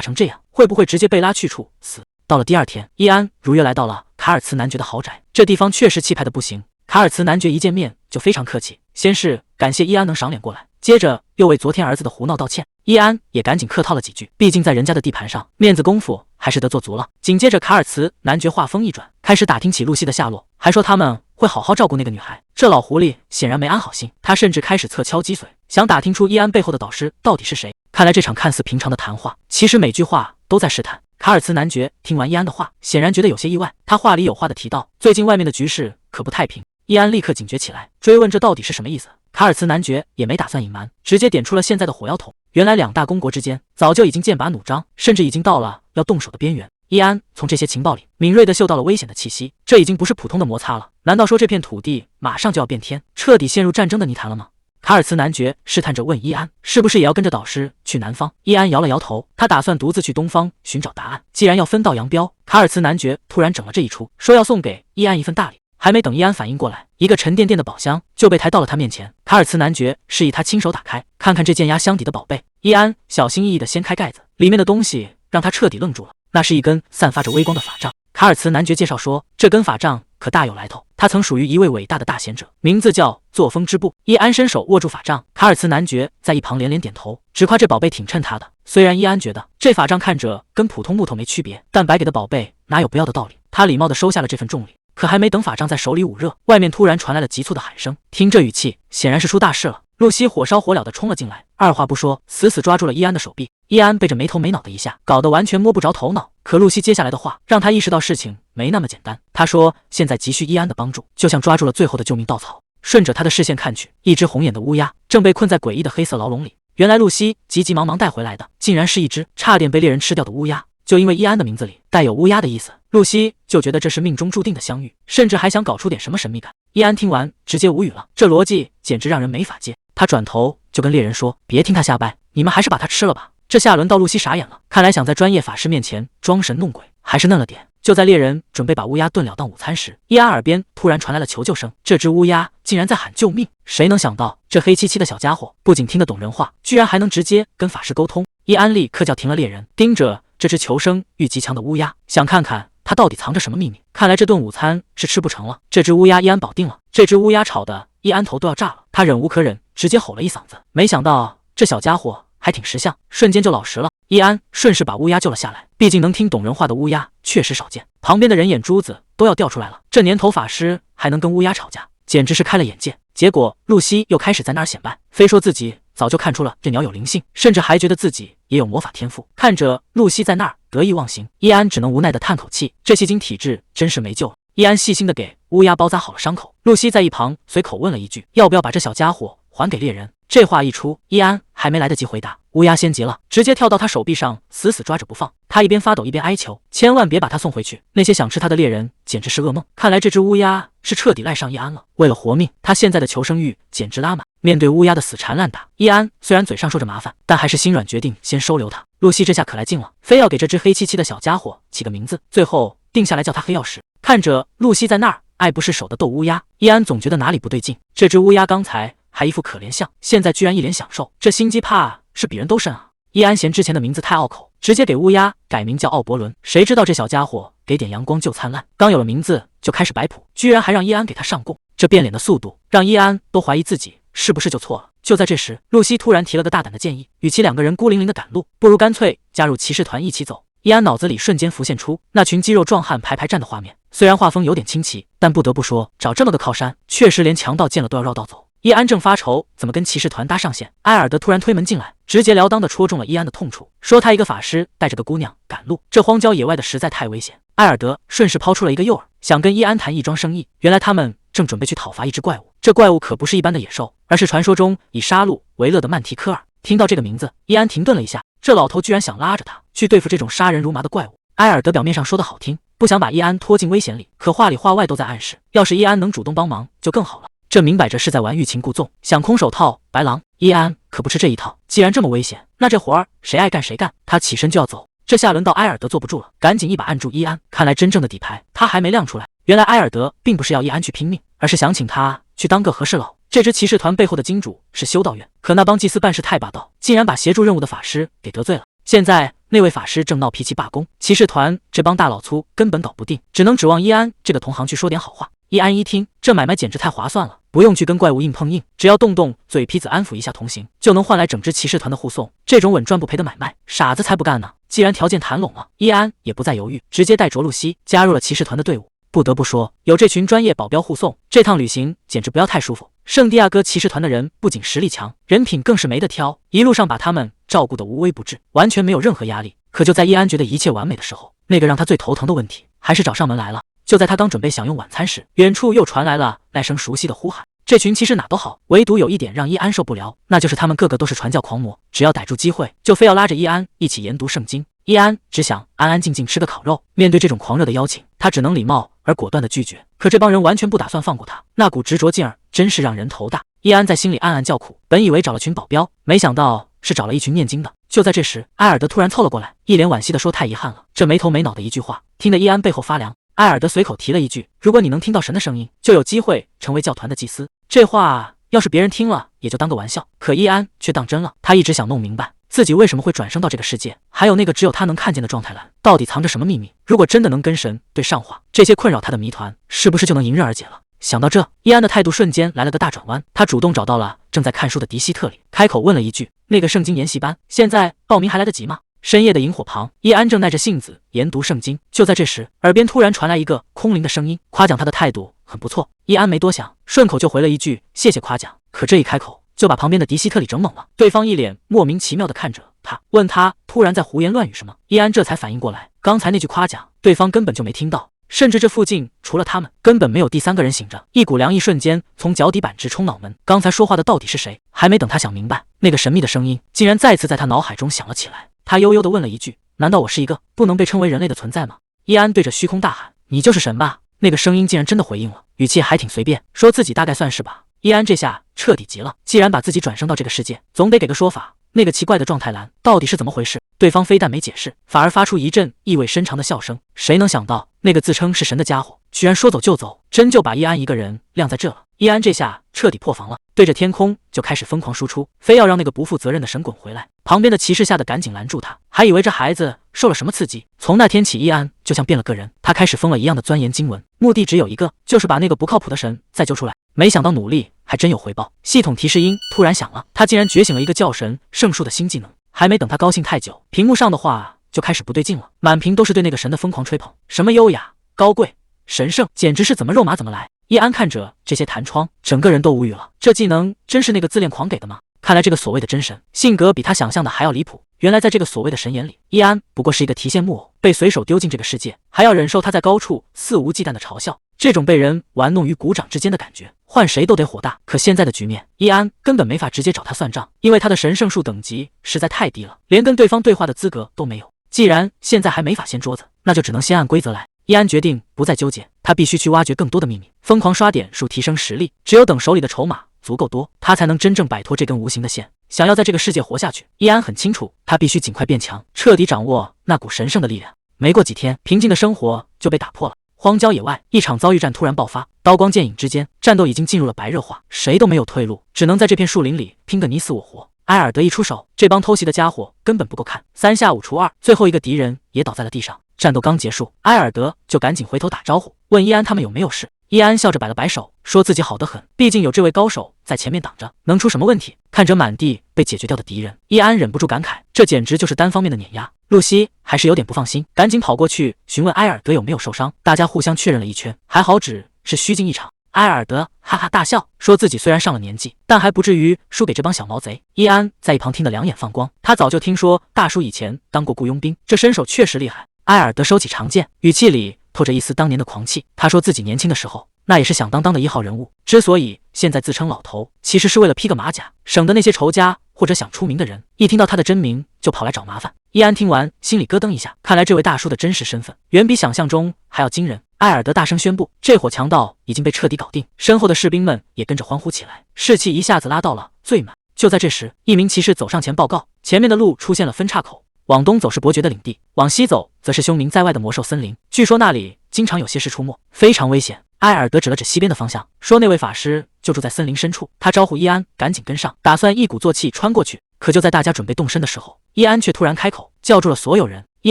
成这样，会不会直接被拉去处死？到了第二天，伊安如约来到了卡尔茨男爵的豪宅，这地方确实气派的不行。卡尔茨男爵一见面就非常客气，先是感谢伊安能赏脸过来，接着又为昨天儿子的胡闹道歉。伊安也赶紧客套了几句，毕竟在人家的地盘上，面子功夫还是得做足了。紧接着卡尔茨男爵话锋一转，开始打听起露西的下落，还说他们会好好照顾那个女孩。这老狐狸显然没安好心，他甚至开始侧敲击髓，想打听出伊安背后的导师到底是谁。看来这场看似平常的谈话，其实每句话都在试探。卡尔茨男爵听完伊安的话，显然觉得有些意外，他话里有话的提到，最近外面的局势可不太平。伊安立刻警觉起来，追问这到底是什么意思。卡尔茨男爵也没打算隐瞒，直接点出了现在的火药桶。原来两大公国之间早就已经剑拔弩张，甚至已经到了要动手的边缘。伊安从这些情报里敏锐地嗅到了危险的气息，这已经不是普通的摩擦了。难道说这片土地马上就要变天，彻底陷入战争的泥潭了吗？卡尔茨男爵试探着问伊安，是不是也要跟着导师去南方？伊安摇了摇头，他打算独自去东方寻找答案。既然要分道扬镳，卡尔茨男爵突然整了这一出，说要送给伊安一份大礼。还没等伊安反应过来，一个沉甸甸的宝箱就被抬到了他面前。卡尔茨男爵示意他亲手打开，看看这件压箱底的宝贝。伊安小心翼翼地掀开盖子，里面的东西让他彻底愣住了，那是一根散发着微光的法杖。卡尔茨男爵介绍说，这根法杖可大有来头，它曾属于一位伟大的大贤者，名字叫作风之布。伊安伸手握住法杖，卡尔茨男爵在一旁连连点头，直夸这宝贝挺衬他的。虽然伊安觉得这法杖看着跟普通木头没区别，但白给的宝贝哪有不要的道理？他礼貌地收下了这份重礼。可还没等法杖在手里捂热，外面突然传来了急促的喊声。听这语气，显然是出大事了。露西火烧火燎地冲了进来，二话不说，死死抓住了伊安的手臂。伊安被这没头没脑的一下搞得完全摸不着头脑。可露西接下来的话让他意识到事情没那么简单。他说现在急需伊安的帮助，就像抓住了最后的救命稻草。顺着他的视线看去，一只红眼的乌鸦正被困在诡异的黑色牢笼里。原来露西急急忙忙带回来的，竟然是一只差点被猎人吃掉的乌鸦。就因为伊安的名字里带有乌鸦的意思，露西就觉得这是命中注定的相遇，甚至还想搞出点什么神秘感。伊安听完直接无语了，这逻辑简直让人没法接。他转头就跟猎人说，别听他瞎掰，你们还是把他吃了吧。这下轮到露西傻眼了，看来想在专业法师面前装神弄鬼还是嫩了点。就在猎人准备把乌鸦炖了当午餐时，伊安耳边突然传来了求救声，这只乌鸦竟然在喊救命。谁能想到这黑漆漆的小家伙不仅听得懂人话，居然还能直接跟法师沟通。伊安立刻叫停了猎人，盯着这只求生欲极强的乌鸦，想看看它到底藏着什么秘密。看来这顿午餐是吃不成了。这只乌鸦伊安保定了，这只乌鸦吵得伊安头都要炸了，他忍无可忍，直接吼了一嗓子。没想到这小家伙还挺识相，瞬间就老实了。伊安顺势把乌鸦救了下来，毕竟能听懂人话的乌鸦确实少见。旁边的人眼珠子都要掉出来了，这年头法师还能跟乌鸦吵架，简直是开了眼界。结果露西又开始在那儿显摆，非说自己早就看出了这鸟有灵性，甚至还觉得自己也有魔法天赋。看着露西在那儿得意忘形，伊安只能无奈地叹口气，这吸金体质真是没救了。伊安细心地给乌鸦包扎好了伤口，露西在一旁随口问了一句，要不要把这小家伙还给猎人。这话一出，伊安还没来得及回答，乌鸦先急了，直接跳到他手臂上死死抓着不放。他一边发抖一边哀求，千万别把他送回去，那些想吃他的猎人简直是噩梦。看来这只乌鸦是彻底赖上伊安了，为了活命，他现在的求生欲简直拉满。面对乌鸦的死缠烂打，伊安虽然嘴上说着麻烦，但还是心软决定先收留他。露西这下可来劲了，非要给这只黑漆漆的小家伙起个名字，最后定下来叫他黑曜石。看着露西在那儿爱不释手的逗乌鸦，伊安总觉得哪里不对劲。这只乌鸦刚才还一副可怜相，现在居然一脸享受，这心机怕是比人都深啊。伊安嫌之前的名字太拗口，直接给乌鸦改名叫奥伯伦。谁知道这小家伙给点阳光就灿烂，刚有了名字就开始摆谱，居然还让伊安给他上供。这变脸的速度让伊安都怀疑自己是不是就错了。就在这时，露西突然提了个大胆的建议，与其两个人孤零零的赶路，不如干脆加入骑士团一起走。伊安脑子里瞬间浮现出那群肌肉壮汉排排站的画面，虽然画风有点清奇，但不得不说，找这么个靠山，确实连强盗见了都要绕道走。伊安正发愁怎么跟骑士团搭上线，埃尔德突然推门进来，直截了当地戳中了伊安的痛处，说他一个法师带着个姑娘赶路，这荒郊野外的实在太危险。埃尔德顺势抛出了一个诱饵，想跟伊安谈一桩生意。原来他们正准备去讨伐一只怪物，这怪物可不是一般的野兽，而是传说中以杀戮为乐的曼提科尔。听到这个名字，伊安停顿了一下，这老头居然想拉着他去对付这种杀人如麻的怪物。埃尔德表面上说的好听，不想把伊安拖进危险里，可话里话外都在暗示，要是伊安能主动帮忙就更好了。这明摆着是在玩欲擒故纵，想空手套白狼。伊安可不吃这一套，既然这么危险，那这活儿谁爱干谁干。他起身就要走，这下轮到埃尔德坐不住了，赶紧一把按住伊安。看来真正的底牌他还没亮出来。原来埃尔德并不是要伊安去拼命，而是想请他去当个和事佬。这支骑士团背后的金主是修道院，可那帮祭司办事太霸道，竟然把协助任务的法师给得罪了。现在那位法师正闹脾气罢工，骑士团这帮大老粗根本搞不定，只能指望伊安这个同行去说点好话。伊安一听，这买卖简直太划算了，不用去跟怪物硬碰硬，只要动动嘴皮子安抚一下同行，就能换来整支骑士团的护送。这种稳赚不赔的买卖，傻子才不干呢。既然条件谈拢了，伊安也不再犹豫，直接带着露西加入了骑士团的队伍。不得不说，有这群专业保镖护送，这趟旅行简直不要太舒服。圣地亚哥骑士团的人不仅实力强，人品更是没得挑，一路上把他们照顾得无微不至，完全没有任何压力。可就在伊安觉得一切完美的时候，那个让他最头疼的问题还是找上门来了。就在他刚准备享用晚餐时，远处又传来了那声熟悉的呼喊。这群骑士哪都好，唯独有一点让伊安受不了，那就是他们个个都是传教狂魔，只要逮住机会，就非要拉着伊安一起研读圣经。伊安只想安安静静吃个烤肉，面对这种狂热的邀请，他只能礼貌而果断地拒绝。可这帮人完全不打算放过他，那股执着劲儿真是让人头大。伊安在心里暗暗叫苦，本以为找了群保镖，没想到是找了一群念经的。就在这时，埃尔德突然凑了过来，一脸惋惜地说：“太遗憾了。”这没头没脑的一句话，听得伊安背后发凉。埃尔德随口提了一句：“如果你能听到神的声音，就有机会成为教团的祭司。”这话要是别人听了，也就当个玩笑，可伊安却当真了。他一直想弄明白自己为什么会转生到这个世界，还有那个只有他能看见的状态栏到底藏着什么秘密。如果真的能跟神对上话，这些困扰他的谜团是不是就能迎刃而解了？想到这，伊安的态度瞬间来了个大转弯。他主动找到了正在看书的迪希特里，开口问了一句：“那个圣经研习班现在报名还来得及吗？”深夜的萤火旁，伊安正耐着性子研读圣经。就在这时，耳边突然传来一个空灵的声音，夸奖他的态度很不错。伊安没多想，顺口就回了一句：“谢谢夸奖。”可这一开口，就把旁边的迪希特里整懵了。对方一脸莫名其妙地看着他，问他突然在胡言乱语什么。伊安这才反应过来，刚才那句夸奖，对方根本就没听到。甚至这附近除了他们，根本没有第三个人醒着。一股凉意瞬间从脚底板直冲脑门。刚才说话的到底是谁？还没等他想明白，那个神秘的声音竟然再次在他脑海中响了起来。他悠悠地问了一句：“难道我是一个不能被称为人类的存在吗？”伊安对着虚空大喊：“你就是神吧？”那个声音竟然真的回应了，语气还挺随便，说自己大概算是吧。伊安这下彻底急了，既然把自己转生到这个世界，总得给个说法。那个奇怪的状态栏到底是怎么回事？对方非但没解释，反而发出一阵意味深长的笑声。谁能想到那个自称是神的家伙居然说走就走，真就把伊安一个人晾在这了。伊安这下彻底破防了，对着天空就开始疯狂输出，非要让那个不负责任的神滚回来。旁边的骑士吓得赶紧拦住他，还以为这孩子受了什么刺激。从那天起，伊安就像变了个人，他开始疯了一样的钻研经文，目的只有一个，就是把那个不靠谱的神再救出来。没想到努力还真有回报，系统提示音突然响了，他竟然觉醒了一个叫神圣术的新技能。还没等他高兴太久，屏幕上的话就开始不对劲了，满屏都是对那个神的疯狂吹捧，什么优雅、高贵、神圣，简直是怎么肉麻怎么来。伊安看着这些弹窗，整个人都无语了。这技能真是那个自恋狂给的吗？看来这个所谓的真神性格比他想象的还要离谱。原来在这个所谓的神眼里，伊安不过是一个提线木偶，被随手丢进这个世界，还要忍受他在高处肆无忌惮的嘲笑。这种被人玩弄于股掌之间的感觉，换谁都得火大。可现在的局面，伊安根本没法直接找他算账，因为他的神圣术等级实在太低了，连跟对方对话的资格都没有。既然现在还没法掀桌子，那就只能先按规则来。伊安决定不再纠结，他必须去挖掘更多的秘密，疯狂刷点数提升实力。只有等手里的筹码足够多，他才能真正摆脱这根无形的线。想要在这个世界活下去，伊安很清楚，他必须尽快变强，彻底掌握那股神圣的力量。没过几天，平静的生活就被打破了。荒郊野外，一场遭遇战突然爆发，刀光剑影之间，战斗已经进入了白热化，谁都没有退路，只能在这片树林里拼个你死我活。埃尔德一出手，这帮偷袭的家伙根本不够看，3下5除2，最后一个敌人也倒在了地上。战斗刚结束，埃尔德就赶紧回头打招呼，问伊安他们有没有事。伊安笑着摆了摆手，说自己好得很，毕竟有这位高手在前面挡着，能出什么问题？看着满地被解决掉的敌人，伊安忍不住感慨，这简直就是单方面的碾压。露西还是有点不放心，赶紧跑过去询问埃尔德有没有受伤。大家互相确认了一圈，还好只是虚惊一场。埃尔德哈哈大笑，说自己虽然上了年纪，但还不至于输给这帮小毛贼。伊安在一旁听得两眼放光，他早就听说大叔以前当过雇佣兵，这身手确实厉害。埃尔德收起长剑，语气里透着一丝当年的狂气。他说自己年轻的时候，那也是响当当的1号人物，之所以现在自称老头，其实是为了披个马甲，省得那些仇家或者想出名的人一听到他的真名就跑来找麻烦。伊安听完，心里咯噔一下，看来这位大叔的真实身份远比想象中还要惊人。埃尔德大声宣布，这伙强盗已经被彻底搞定，身后的士兵们也跟着欢呼起来，士气一下子拉到了最满。就在这时，一名骑士走上前报告，前面的路出现了分岔口，往东走是伯爵的领地，往西走则是凶名在外的魔兽森林，据说那里经常有些事出没，非常危险。埃尔德指了指西边的方向，说那位法师就住在森林深处。他招呼伊安赶紧跟上，打算一鼓作气穿过去。可就在大家准备动身的时候，伊安却突然开口，叫住了所有人。伊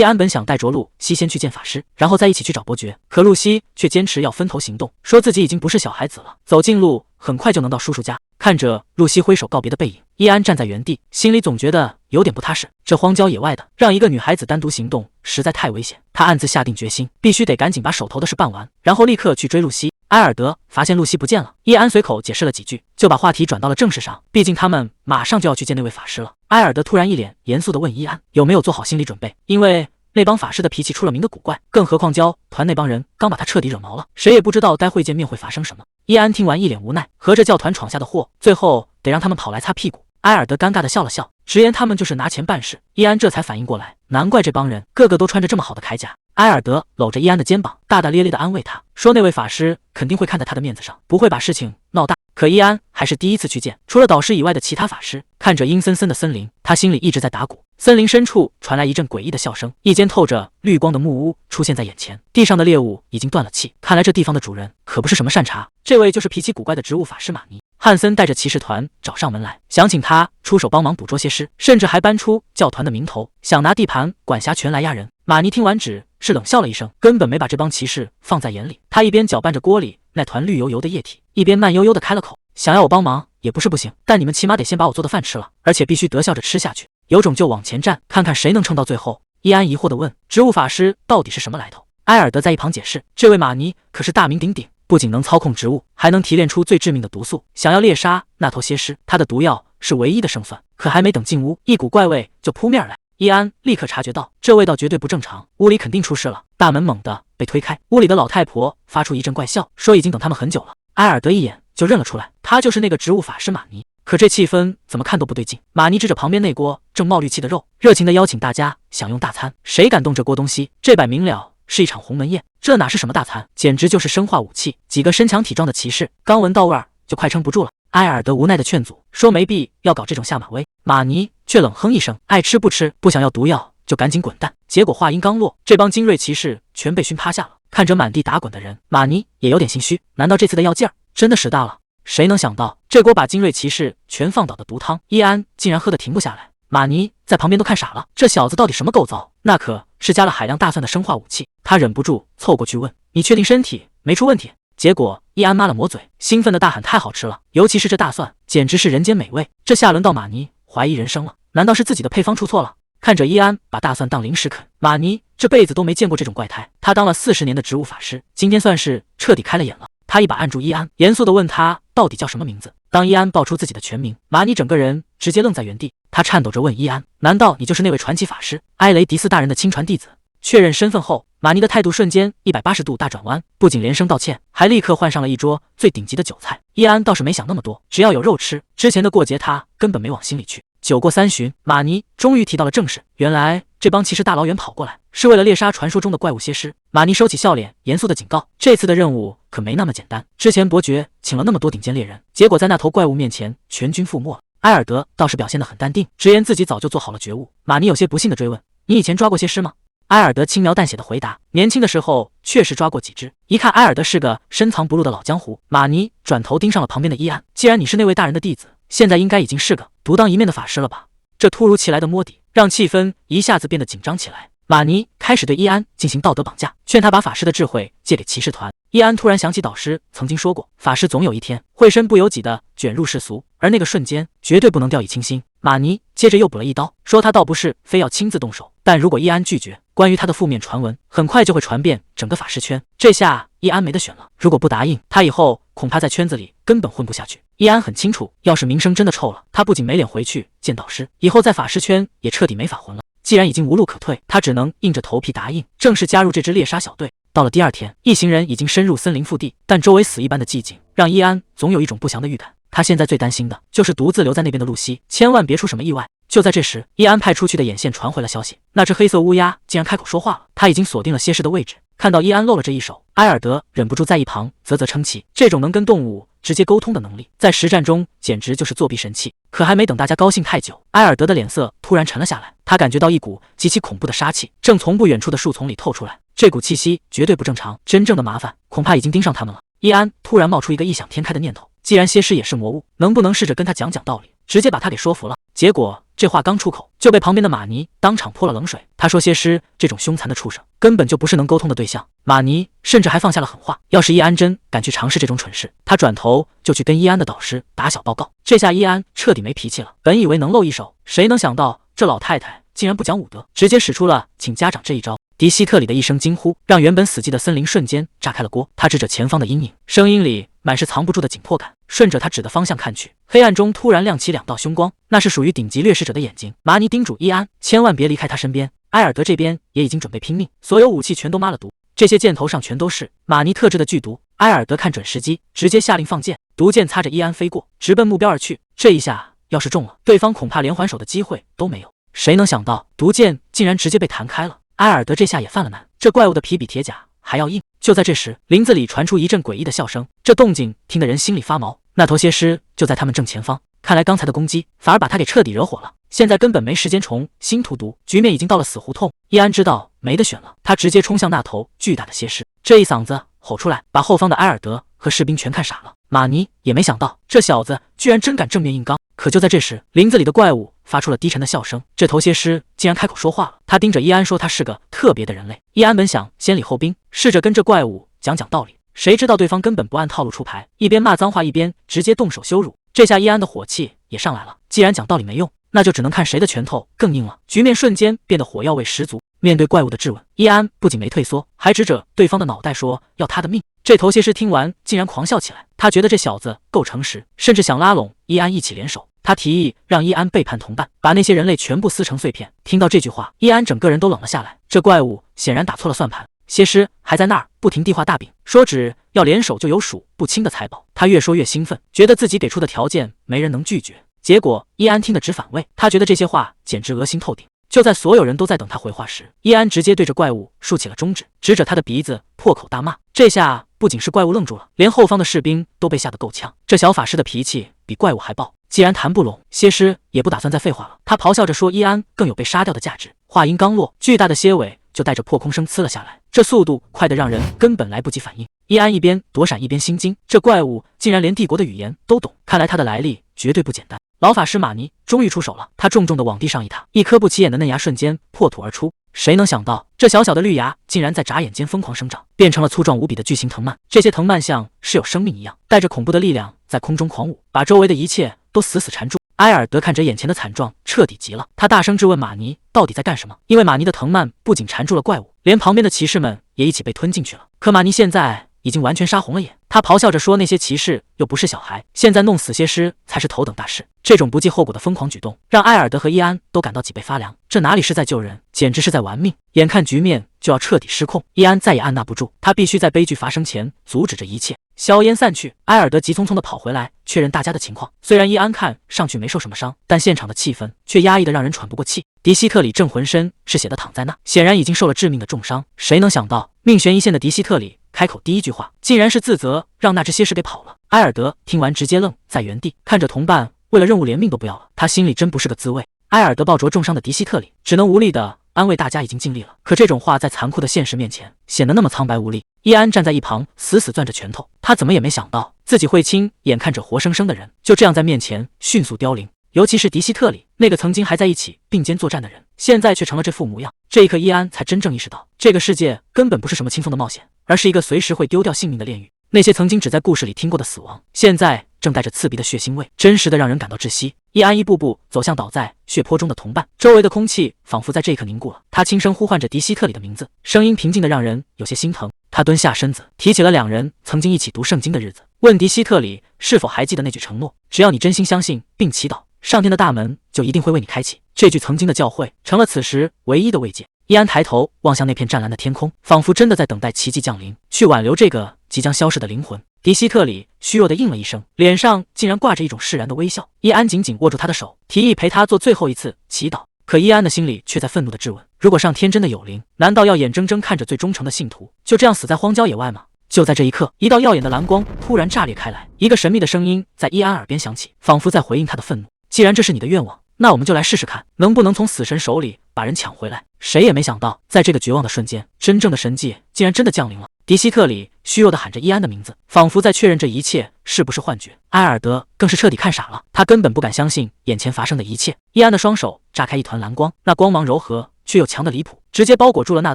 安本想带着露西先去见法师，然后再一起去找伯爵，可露西却坚持要分头行动，说自己已经不是小孩子了，走近路很快就能到叔叔家。看着露西挥手告别的背影，伊安站在原地，心里总觉得有点不踏实。这荒郊野外的，让一个女孩子单独行动实在太危险。他暗自下定决心，必须得赶紧把手头的事办完，然后立刻去追露西。埃尔德发现露西不见了，伊安随口解释了几句，就把话题转到了正事上，毕竟他们马上就要去见那位法师了。埃尔德突然一脸严肃地问伊安有没有做好心理准备，因为那帮法师的脾气出了名的古怪，更何况教团那帮人刚把他彻底惹毛了，谁也不知道待会见面会发生什么。伊安听完一脸无奈，合着教团闯下的祸，最后得让他们跑来擦屁股。埃尔德尴尬地笑了笑，直言他们就是拿钱办事。伊安这才反应过来，难怪这帮人个个都穿着这么好的铠甲。埃尔德搂着伊安的肩膀，大大咧咧地安慰他，说那位法师肯定会看在他的面子上，不会把事情闹大。可伊安还是第一次去见除了导师以外的其他法师，看着阴森森的森林，他心里一直在打鼓。森林深处传来一阵诡异的笑声，一间透着绿光的木屋出现在眼前，地上的猎物已经断了气，看来这地方的主人可不是什么善茬。这位就是脾气古怪的植物法师马尼。汉森带着骑士团找上门来，想请他出手帮忙捕捉些尸，甚至还搬出教团的名头，想拿地盘管辖权来压人。马尼听完只是冷笑了一声，根本没把这帮骑士放在眼里。他一边搅拌着锅里那团绿油油的液体，一边慢悠悠地开了口，想要我帮忙也不是不行，但你们起码得先把我做的饭吃了，而且必须得笑着吃下去，有种就往前站，看看谁能撑到最后。伊安疑惑地问，植物法师到底是什么来头？埃尔德在一旁解释，这位马尼可是大名鼎鼎，不仅能操控植物，还能提炼出最致命的毒素，想要猎杀那头蝎尸，他的毒药是唯一的胜算。可还没等进屋，一股怪味就扑面而来。伊安立刻察觉到这味道绝对不正常，屋里肯定出事了。大门猛地被推开，屋里的老太婆发出一阵怪笑，说已经等他们很久了。埃尔德一眼就认了出来，他就是那个植物法师马尼。可这气氛怎么看都不对劲。马尼指着旁边那锅正冒绿气的肉，热情地邀请大家享用大餐。谁敢动这锅东西，这摆明了是一场鸿门宴，这哪是什么大餐，简直就是生化武器。几个身强体壮的骑士刚闻到味儿就快撑不住了。埃尔德无奈的劝阻，说没必要搞这种下马威。马尼却冷哼一声，爱吃不吃，不想要毒药就赶紧滚蛋。结果话音刚落，这帮精锐骑士全被熏趴下了。看着满地打滚的人，马尼也有点心虚，难道这次的药劲儿真的使大了？谁能想到这锅把精锐骑士全放倒的毒汤，伊安竟然喝得停不下来。马尼在旁边都看傻了，这小子到底什么构造？那可是加了海量大蒜的生化武器。他忍不住凑过去问，你确定身体没出问题？结果伊安抹了抹嘴，兴奋的大喊，太好吃了，尤其是这大蒜，简直是人间美味。这下轮到马尼怀疑人生了，难道是自己的配方出错了？看着伊安把大蒜当零食啃，马尼这辈子都没见过这种怪胎。他当了40年的植物法师，今天算是彻底开了眼了。他一把按住伊安，严肃地问他到底叫什么名字。当伊安报出自己的全名，马尼整个人直接愣在原地。他颤抖着问伊安，难道你就是那位传奇法师埃雷迪斯大人的亲传弟子？确认身份后，马尼的态度瞬间180度大转弯，不仅连声道歉，还立刻换上了一桌最顶级的酒菜。伊安倒是没想那么多，只要有肉吃，之前的过节他根本没往心里去。酒过3巡，马尼终于提到了正事。原来这帮骑士大老远跑过来，是为了猎杀传说中的怪物蝎尸。马尼收起笑脸，严肃地警告，这次的任务可没那么简单。之前伯爵请了那么多顶尖猎人，结果在那头怪物面前全军覆没了。埃尔德倒是表现得很淡定，直言自己早就做好了觉悟。马尼有些不信地追问，你以前抓过蝎尸吗？埃尔德轻描淡写的回答，年轻的时候确实抓过几只。一看埃尔德是个深藏不露的老江湖，马尼转头盯上了旁边的伊安，既然你是那位大人的弟子，现在应该已经是个独当一面的法师了吧？这突如其来的摸底让气氛一下子变得紧张起来。马尼开始对伊安进行道德绑架，劝他把法师的智慧借给骑士团。伊安突然想起导师曾经说过，法师总有一天会身不由己地卷入世俗，而那个瞬间绝对不能掉以轻心。马尼接着又补了一刀，说他倒不是非要亲自动手，但如果伊安拒绝，关于他的负面传闻很快就会传遍整个法师圈。这下伊安没得选了，如果不答应，他以后恐怕在圈子里根本混不下去。伊安很清楚，要是名声真的臭了，他不仅没脸回去见导师，以后在法师圈也彻底没法混了。既然已经无路可退，他只能硬着头皮答应，正式加入这支猎杀小队。到了第二天，一行人已经深入森林腹地，但周围死一般的寂静让伊安总有一种不祥的预感。他现在最担心的就是独自留在那边的露西，千万别出什么意外。就在这时，伊安派出去的眼线传回了消息，那只黑色乌鸦竟然开口说话了。他已经锁定了蝎尸的位置，看到伊安露了这一手，埃尔德忍不住在一旁啧啧称奇。这种能跟动物直接沟通的能力，在实战中简直就是作弊神器。可还没等大家高兴太久，埃尔德的脸色突然沉了下来，他感觉到一股极其恐怖的杀气正从不远处的树丛里透出来，这股气息绝对不正常，真正的麻烦恐怕已经盯上他们了。伊安突然冒出一个异想天开的念头，既然蝎尸也是魔物，能不能试着跟他讲讲道理，直接把他给说服了？结果这话刚出口，就被旁边的马尼当场泼了冷水。他说蝎尸这种凶残的畜生根本就不是能沟通的对象。马尼甚至还放下了狠话，要是伊安真敢去尝试这种蠢事，他转头就去跟伊安的导师打小报告。这下伊安彻底没脾气了，本以为能露一手，谁能想到这老太太竟然不讲武德，直接使出了请家长这一招。迪希特里的一声惊呼让原本死寂的森林瞬间炸开了锅，他指着前方的阴影，声音里满是藏不住的紧迫感。顺着他指的方向看去，黑暗中突然亮起两道凶光，那是属于顶级掠食者的眼睛。马尼叮嘱伊安千万别离开他身边，埃尔德这边也已经准备拼命，所有武器全都抹了毒，这些箭头上全都是马尼特制的剧毒。埃尔德看准时机，直接下令放箭，毒箭擦着伊安飞过，直奔目标而去。这一下要是中了，对方恐怕连还手的机会都没有。谁能想到毒箭竟然直接被弹开了，埃尔德这下也犯了难，这怪物的皮比铁甲还要硬。就在这时，林子里传出一阵诡异的笑声，这动静听得人心里发毛。那头蝎尸就在他们正前方，看来刚才的攻击反而把他给彻底惹火了，现在根本没时间重新荼毒，局面已经到了死胡同。伊安知道没得选了，他直接冲向那头巨大的蝎尸，这一嗓子吼出来，把后方的埃尔德和士兵全看傻了。马尼也没想到这小子居然真敢正面硬刚。可就在这时，林子里的怪物发出了低沉的笑声，这头蝎尸竟然开口说话了。他盯着伊安说他是个特别的人类。伊安本想先礼后兵，试着跟这怪物讲讲道理，谁知道对方根本不按套路出牌，一边骂脏话一边直接动手羞辱。这下伊安的火气也上来了，既然讲道理没用，那就只能看谁的拳头更硬了。局面瞬间变得火药味十足。面对怪物的质问，伊安不仅没退缩，还指着对方的脑袋说要他的命。这头蝎尸听完竟然狂笑起来，他觉得这小子够诚实，甚至想拉拢伊安一起联手。他提议让伊安背叛同伴，把那些人类全部撕成碎片。听到这句话，伊安整个人都冷了下来，这怪物显然打错了算盘。蝎尸还在那儿不停地画大饼，说只要联手就有数不清的财宝。他越说越兴奋，觉得自己给出的条件没人能拒绝。结果伊安听得直反胃，他觉得这些话简直恶心透顶。就在所有人都在等他回话时，伊安直接对着怪物竖起了中指，指着他的鼻子破口大骂。这下不仅是怪物愣住了，连后方的士兵都被吓得够呛。这小法师的脾气比怪物还暴，既然谈不拢，蝎尸也不打算再废话了。他咆哮着说伊安更有被杀掉的价值。话音刚落，巨大的蝎尾就带着破空声呲了下来，这速度快得让人根本来不及反应。伊安一边躲闪一边心惊，这怪物竟然连帝国的语言都懂，看来他的来历绝对不简单。老法师马尼终于出手了，他重重地往地上一踏，一颗不起眼的嫩芽瞬间破土而出。谁能想到这小小的绿芽竟然在眨眼间疯狂生长，变成了粗壮无比的巨型藤蔓。这些藤蔓像是有生命一样，带着恐怖的力量在空中狂舞，把周围的一切都死死缠住。埃尔德看着眼前的惨状，彻底急了，他大声质问马尼到底在干什么。因为马尼的藤蔓不仅缠住了怪物，连旁边的骑士们也一起被吞进去了。可马尼现在已经完全杀红了眼，他咆哮着说那些骑士又不是小孩，现在弄死蝎尸才是头等大事。这种不计后果的疯狂举动让埃尔德和伊安都感到脊背发凉，这哪里是在救人，简直是在玩命。眼看局面就要彻底失控，伊安再也按捺不住，他必须在悲剧发生前阻止这一切。硝烟散去，埃尔德急匆匆地跑回来确认大家的情况。虽然伊安看上去没受什么伤，但现场的气氛却压抑得让人喘不过气。迪希特里正浑身是血地躺在那，显然已经受了致命的重伤。谁能想到命悬一线的迪希特里开口第一句话竟然是自责让那只蝎尸给跑了。埃尔德听完直接愣在原地，看着同伴为了任务连命都不要了，他心里真不是个滋味。埃尔德抱着重伤的迪希特里，只能无力地安慰大家已经尽力了，可这种话在残酷的现实面前显得那么苍白无力。伊安站在一旁死死攥着拳头，他怎么也没想到自己会亲眼看着活生生的人就这样在面前迅速凋零，尤其是迪希特里那个曾经还在一起并肩作战的人，现在却成了这副模样。这一刻，伊安才真正意识到，这个世界根本不是什么轻松的冒险，而是一个随时会丢掉性命的炼狱。那些曾经只在故事里听过的死亡，现在正带着刺鼻的血腥味，真实的让人感到窒息。伊安一步步走向倒在血泊中的同伴，周围的空气仿佛在这一刻凝固了。他轻声呼唤着迪希特里的名字，声音平静的让人有些心疼。他蹲下身子，提起了两人曾经一起读圣经的日子，问迪希特里是否还记得那句承诺：只要你真心相信并祈祷，上天的大门就一定会为你开启。这句曾经的教诲成了此时唯一的慰藉。伊安抬头望向那片湛蓝的天空，仿佛真的在等待奇迹降临，去挽留这个即将消逝的灵魂。迪希特里虚弱地应了一声，脸上竟然挂着一种释然的微笑。伊安紧紧握住他的手，提议陪他做最后一次祈祷。可伊安的心里却在愤怒地质问：如果上天真的有灵，难道要眼睁睁看着最忠诚的信徒就这样死在荒郊野外吗？就在这一刻，一道耀眼的蓝光突然炸裂开来，一个神秘的声音在伊安耳边响起，仿佛在回应他的愤怒：既然这是你的愿望，那我们就来试试看，能不能从死神手里把人抢回来。谁也没想到，在这个绝望的瞬间，真正的神迹竟然真的降临了。迪希特里虚弱地喊着伊安的名字，仿佛在确认这一切是不是幻觉。埃尔德更是彻底看傻了，他根本不敢相信眼前发生的一切。伊安的双手炸开一团蓝光，那光芒柔和却又强得离谱，直接包裹住了那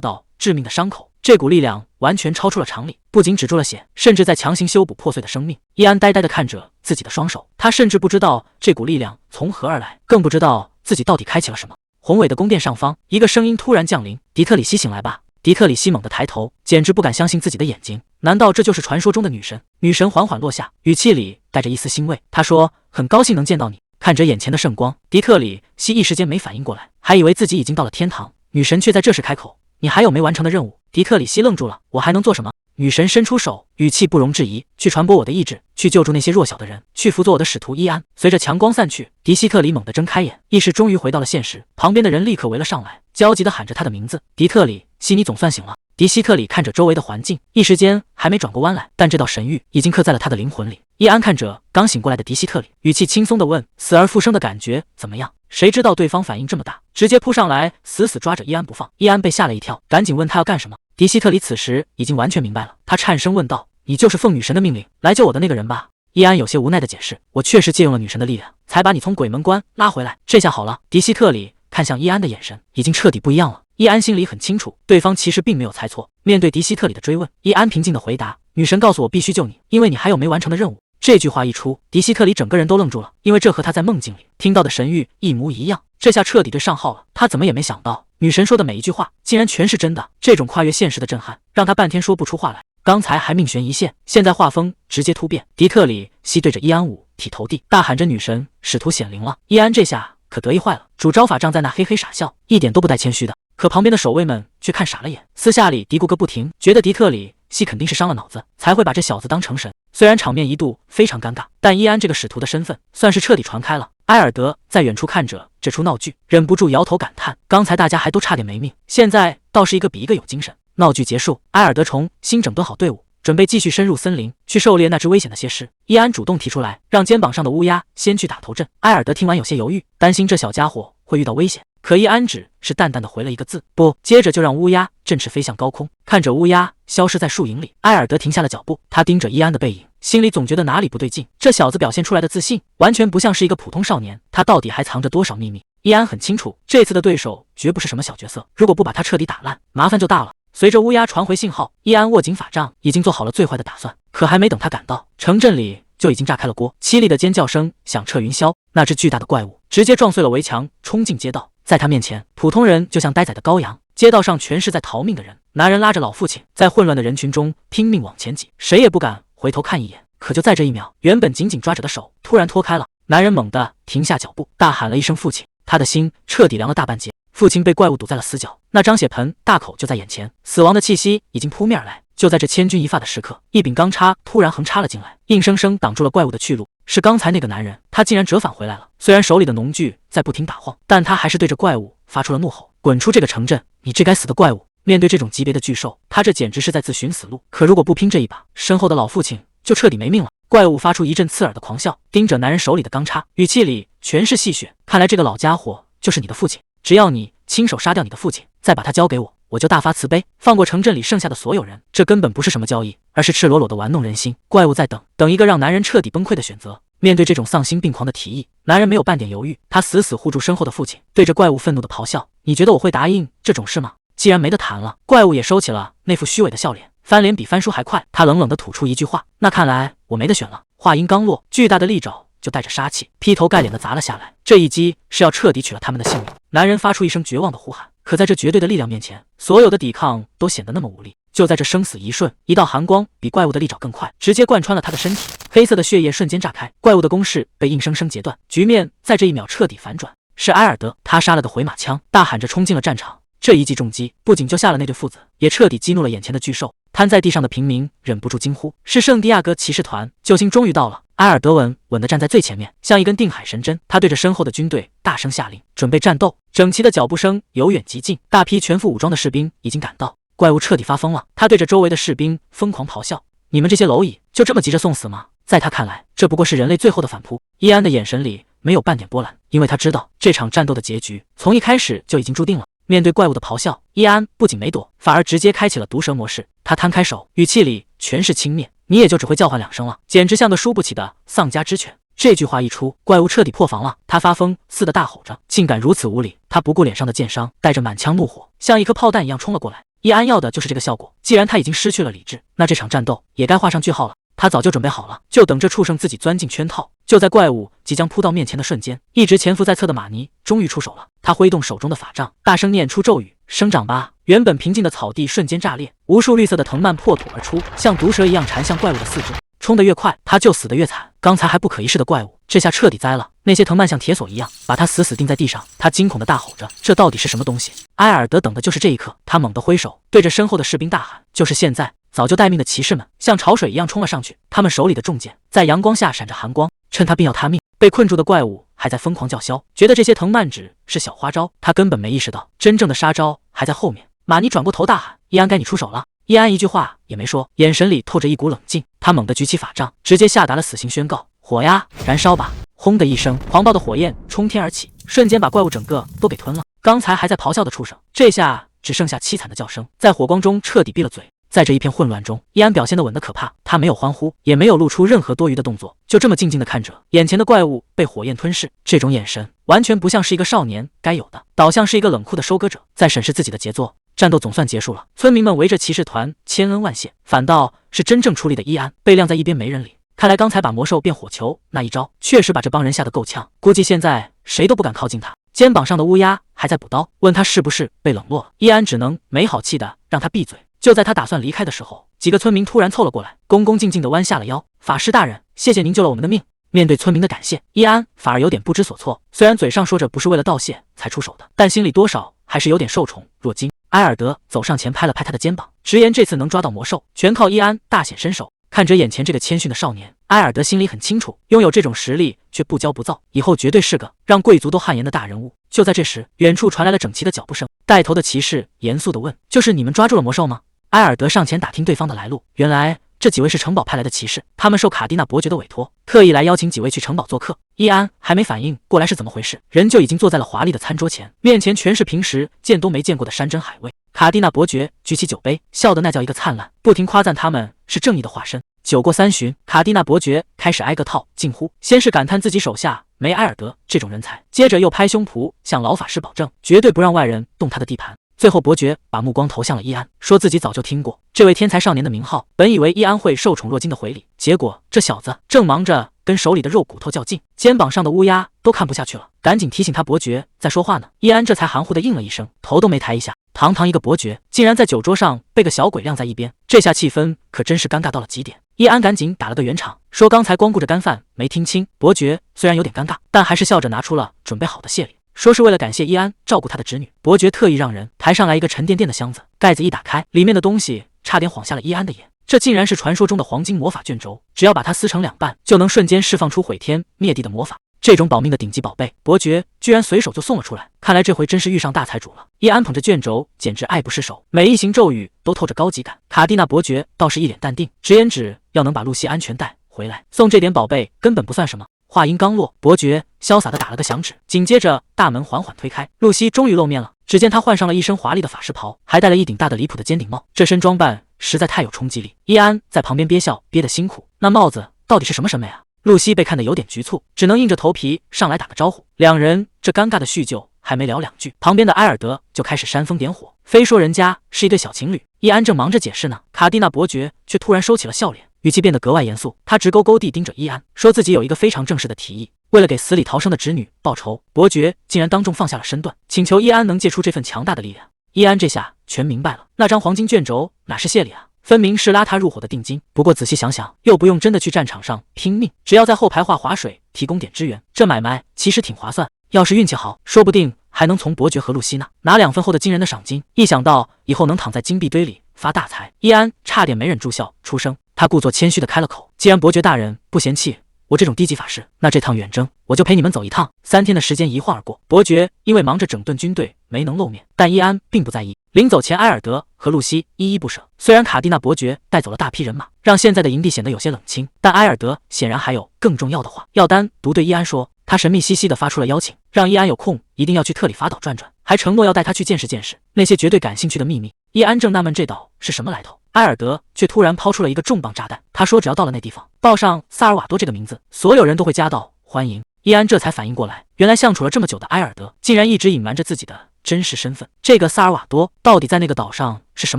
道致命的伤口。这股力量完全超出了常理，不仅止住了血，甚至在强行修补破碎的生命。伊安呆呆地看着自己的双手，他甚至不知道这股力量从何而来，更不知道自己到底开启了什么。宏伟的宫殿上方，一个声音突然降临：迪特里希，醒来吧！迪特里希猛地抬头，简直不敢相信自己的眼睛。难道这就是传说中的女神？女神缓缓落下，语气里带着一丝欣慰。她说：很高兴能见到你。看着眼前的圣光，迪特里希一时间没反应过来，还以为自己已经到了天堂。女神却在这时开口：你还有没完成的任务？迪特里希愣住了，我还能做什么？女神伸出手，语气不容置疑：去传播我的意志，去救助那些弱小的人，去辅佐我的使徒伊安。随着强光散去，迪希特里猛地睁开眼，意识终于回到了现实。旁边的人立刻围了上来，焦急地喊着他的名字：迪特里希，你总算醒了。迪希特里看着周围的环境，一时间还没转过弯来，但这道神谕已经刻在了他的灵魂里。伊安看着刚醒过来的迪希特里，语气轻松地问：死而复生的感觉怎么样？谁知道对方反应这么大，直接扑上来，死死抓着伊安不放。伊安被吓了一跳，赶紧问他要干什么。迪希特里此时已经完全明白了，他颤声问道：你就是奉女神的命令来救我的那个人吧？伊安有些无奈地解释：我确实借用了女神的力量，才把你从鬼门关拉回来。这下好了。迪希特里看向伊安的眼神已经彻底不一样了。伊安心里很清楚，对方其实并没有猜错。面对迪希特里的追问，伊安平静地回答：女神告诉我必须救你，因为你还有没完成的任务。这句话一出，迪希特里整个人都愣住了，因为这和他在梦境里听到的神谕一模一样。这下彻底对上号了，他怎么也没想到，女神说的每一句话竟然全是真的。这种跨越现实的震撼，让他半天说不出话来。刚才还命悬一线，现在画风直接突变。迪特里希对着伊安五体投地，大喊着：女神，使徒显灵了！伊安这下可得意坏了，主招法杖在那嘿嘿傻笑，一点都不带谦虚的。可旁边的守卫们却看傻了眼，私下里嘀咕个不停，觉得迪特里希肯定是伤了脑子，才会把这小子当成神。虽然场面一度非常尴尬，但伊安这个使徒的身份算是彻底传开了。埃尔德在远处看着这出闹剧，忍不住摇头感叹：刚才大家还都差点没命，现在倒是一个比一个有精神。闹剧结束，埃尔德重新整顿好队伍，准备继续深入森林去狩猎那只危险的蝎狮。伊安主动提出来，让肩膀上的乌鸦先去打头阵。埃尔德听完有些犹豫，担心这小家伙会遇到危险。可伊安只是淡淡的回了一个字：不。接着就让乌鸦振翅飞向高空。看着乌鸦消失在树影里，埃尔德停下了脚步，他盯着伊安的背影，心里总觉得哪里不对劲。这小子表现出来的自信，完全不像是一个普通少年，他到底还藏着多少秘密？伊安很清楚，这次的对手绝不是什么小角色，如果不把他彻底打烂，麻烦就大了。随着乌鸦传回信号，伊安握紧法杖，已经做好了最坏的打算。可还没等他赶到，城镇里就已经炸开了锅，凄厉的尖叫声响彻云霄。那只巨大的怪物直接撞碎了围墙，冲进街道。在他面前，普通人就像待宰的羔羊，街道上全是在逃命的人。男人拉着老父亲，在混乱的人群中拼命往前挤，谁也不敢回头看一眼。可就在这一秒，原本紧紧抓着的手突然脱开了，男人猛地停下脚步，大喊了一声父亲，他的心彻底凉了大半截。父亲被怪物堵在了死角，那张血盆大口就在眼前，死亡的气息已经扑面而来。就在这千钧一发的时刻，一柄钢叉突然横插了进来，硬生生挡住了怪物的去路。是刚才那个男人，他竟然折返回来了。虽然手里的农具在不停打晃，但他还是对着怪物发出了怒吼：滚出这个城镇，你这该死的怪物！面对这种级别的巨兽，他这简直是在自寻死路。可如果不拼这一把，身后的老父亲就彻底没命了。怪物发出一阵刺耳的狂笑，盯着男人手里的钢叉，语气里全是戏谑。看来这个老家伙就是你的父亲，只要你亲手杀掉你的父亲，再把他交给我，我就大发慈悲，放过城镇里剩下的所有人。这根本不是什么交易，而是赤裸裸的玩弄人心。怪物在等一个让男人彻底崩溃的选择。面对这种丧心病狂的提议，男人没有半点犹豫，他死死护住身后的父亲，对着怪物愤怒的咆哮：“你觉得我会答应这种事吗？”既然没得谈了，怪物也收起了那副虚伪的笑脸，翻脸比翻书还快。他冷冷地吐出一句话：“那看来我没得选了。”话音刚落，巨大的利爪就带着杀气，劈头盖脸地砸了下来。这一击是要彻底取了他们的性命。男人发出一声绝望的呼喊，可在这绝对的力量面前，所有的抵抗都显得那么无力。就在这生死一瞬，一道寒光比怪物的利爪更快，直接贯穿了他的身体，黑色的血液瞬间炸开，怪物的攻势被硬生生截断，局面在这一秒彻底反转。是埃尔德，他杀了个回马枪，大喊着冲进了战场。这一记重击不仅救下了那对父子，也彻底激怒了眼前的巨兽。瘫在地上的平民忍不住惊呼：“是圣地亚哥骑士团，救星终于到了！”埃尔德稳地站在最前面，像一根定海神针。他对着身后的军队大声下令：“准备战斗！”整齐的脚步声由远及近，大批全副武装的士兵已经赶到。怪物彻底发疯了，他对着周围的士兵疯狂咆哮：“你们这些蝼蚁，就这么急着送死吗？”在他看来，这不过是人类最后的反扑。伊安的眼神里没有半点波澜，因为他知道这场战斗的结局从一开始就已经注定了。面对怪物的咆哮，伊安不仅没躲，反而直接开启了毒蛇模式。他摊开手，语气里全是轻蔑：“你也就只会叫唤2声了，简直像个输不起的丧家之犬。”这句话一出，怪物彻底破防了，他发疯似的大吼着，竟敢如此无礼！他不顾脸上的剑伤，带着满腔怒火，像一颗炮弹一样冲了过来。伊安要的就是这个效果，既然他已经失去了理智，那这场战斗也该画上句号了。他早就准备好了，就等这畜生自己钻进圈套。就在怪物即将扑到面前的瞬间，一直潜伏在侧的玛尼终于出手了。他挥动手中的法杖，大声念出咒语：“生长吧！”原本平静的草地瞬间炸裂，无数绿色的藤蔓破土而出，像毒蛇一样缠向怪物的四肢。冲得越快，他就死得越惨。刚才还不可一世的怪物，这下彻底栽了。那些藤蔓像铁索一样，把他死死钉在地上。他惊恐地大吼着：“这到底是什么东西？”埃尔德等的就是这一刻，他猛地挥手，对着身后的士兵大喊：“就是现在！”早就待命的骑士们像潮水一样冲了上去，他们手里的重剑在阳光下闪着寒光，趁他病要他命。被困住的怪物还在疯狂叫嚣，觉得这些藤蔓只是小花招，他根本没意识到真正的杀招还在后面。玛尼转过头大喊：“伊安，该你出手了！”伊安一句话也没说，眼神里透着一股冷静。他猛地举起法杖，直接下达了死刑宣告：“火呀，燃烧吧！”轰的一声，狂暴的火焰冲天而起，瞬间把怪物整个都给吞了。刚才还在咆哮的畜生，这下只剩下凄惨的叫声，在火光中彻底闭了嘴。在这一片混乱中，伊安表现得稳得可怕，他没有欢呼，也没有露出任何多余的动作，就这么静静地看着眼前的怪物被火焰吞噬。这种眼神完全不像是一个少年该有的，倒像是一个冷酷的收割者在审视自己的杰作。战斗总算结束了，村民们围着骑士团千恩万谢，反倒是真正出力的伊安被晾在一边没人理。看来刚才把魔兽变火球那一招确实把这帮人吓得够呛，估计现在谁都不敢靠近他。肩膀上的乌鸦还在补刀，问他是不是被冷落了。伊安只能没好气的让他闭嘴。就在他打算离开的时候，几个村民突然凑了过来，恭恭敬敬地弯下了腰：“法师大人，谢谢您救了我们的命。”面对村民的感谢，伊安反而有点不知所措。虽然嘴上说着不是为了道谢才出手的，但心里多少还是有点受宠若惊。埃尔德走上前拍了拍他的肩膀，直言这次能抓到魔兽，全靠伊安大显身手。看着眼前这个谦逊的少年，埃尔德心里很清楚，拥有这种实力却不骄不躁，以后绝对是个让贵族都汗颜的大人物。就在这时，远处传来了整齐的脚步声，带头的骑士严肃地问：“就是你们抓住了魔兽吗？”埃尔德上前打听对方的来路，原来这几位是城堡派来的骑士，他们受卡蒂娜伯爵的委托，特意来邀请几位去城堡做客。伊安还没反应过来是怎么回事，人就已经坐在了华丽的餐桌前，面前全是平时见都没见过的山珍海味。卡蒂娜伯爵举起酒杯，笑得那叫一个灿烂，不停夸赞他们是正义的化身。酒过3巡，卡蒂娜伯爵开始挨个套近乎，先是感叹自己手下没埃尔德这种人才，接着又拍胸脯向老法师保证，绝对不让外人动他的地盘。最后，伯爵把目光投向了伊安，说自己早就听过这位天才少年的名号，本以为伊安会受宠若惊的回礼，结果这小子正忙着跟手里的肉骨头较劲，肩膀上的乌鸦都看不下去了，赶紧提醒他伯爵在说话呢。伊安这才含糊的应了一声，头都没抬一下。堂堂一个伯爵，竟然在酒桌上被个小鬼晾在一边，这下气氛可真是尴尬到了极点。伊安赶紧打了个圆场，说刚才光顾着干饭没听清。伯爵虽然有点尴尬，但还是笑着拿出了准备好的谢礼，说是为了感谢伊安照顾他的侄女。伯爵特意让人抬上来一个沉甸甸的箱子，盖子一打开，里面的东西差点晃瞎了伊安的眼。这竟然是传说中的黄金魔法卷轴，只要把它撕成2半，就能瞬间释放出毁天灭地的魔法。这种保命的顶级宝贝，伯爵居然随手就送了出来，看来这回真是遇上大财主了。伊安捧着卷轴，简直爱不释手，每一行咒语都透着高级感。卡蒂娜伯爵倒是一脸淡定，直言只要能把露西安全带回来，送这点宝贝根本不算什么。话音刚落，伯爵潇洒地打了个响指，紧接着大门缓缓推开，露西终于露面了。只见她换上了一身华丽的法师袍，还戴了一顶大的离谱的尖顶帽，这身装扮实在太有冲击力。伊安在旁边憋笑憋得辛苦，那帽子到底是什么审美啊？露西被看得有点局促，只能硬着头皮上来打个招呼。两人这尴尬的叙旧还没聊两句，旁边的埃尔德就开始煽风点火，非说人家是一对小情侣。易安正忙着解释呢，卡蒂娜伯爵却突然收起了笑脸，语气变得格外严肃。他直勾勾地盯着易安，说自己有一个非常正式的提议，为了给死里逃生的侄女报仇，伯爵竟然当众放下了身段，请求易安能借出这份强大的力量。易安这下全明白了，那张黄金卷轴哪是谢礼啊，分明是拉他入伙的定金。不过仔细想想，又不用真的去战场上拼命，只要在后排画划水，提供点支援，这买卖其实挺划算。要是运气好，说不定还能从伯爵和露西那拿2分厚的惊人的赏金。一想到以后能躺在金币堆里发大财，易安差点没忍住笑出声。他故作谦虚地开了口：“既然伯爵大人不嫌弃我这种低级法师，那这趟远征我就陪你们走一趟。”3天的时间一晃而过，伯爵因为忙着整顿军队没能露面，但易安并不在意。临走前，埃尔德和露西依依不舍。虽然卡蒂娜伯爵带走了大批人马，让现在的营地显得有些冷清，但埃尔德显然还有更重要的话要单独对易安说。他神秘兮兮地发出了邀请，让易安有空一定要去特里法岛转转，还承诺要带他去见识见识那些绝对感兴趣的秘密。易安正纳闷这岛是什么来头，埃尔德却突然抛出了一个重磅炸弹。他说只要到了那地方，报上萨尔瓦多这个名字，所有人都会夹道欢迎。易安这才反应过来，原来相处了这么久的埃尔德竟然一直隐瞒着自己的真实身份。这个萨尔瓦多到底在那个岛上是什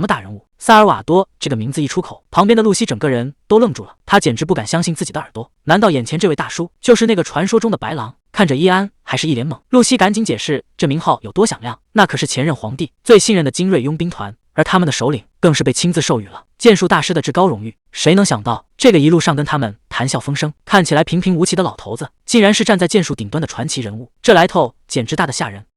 么大人物？萨尔瓦多这个名字一出口，旁边的露西整个人都愣住了，她简直不敢相信自己的耳朵。难道眼前这位大叔就是那个传说中的白狼？看着易安还是一脸懵，露西赶紧解释这名号有多响亮，那可是前任皇帝最信任的精锐佣兵团，而他们的首领更是被亲自授予了剑术大师的至高荣誉。谁能想到这个一路上跟他们谈笑风生，看起来平平无奇的老头子，竟然是站在剑术顶端的传奇人物，这来头简直大得吓人。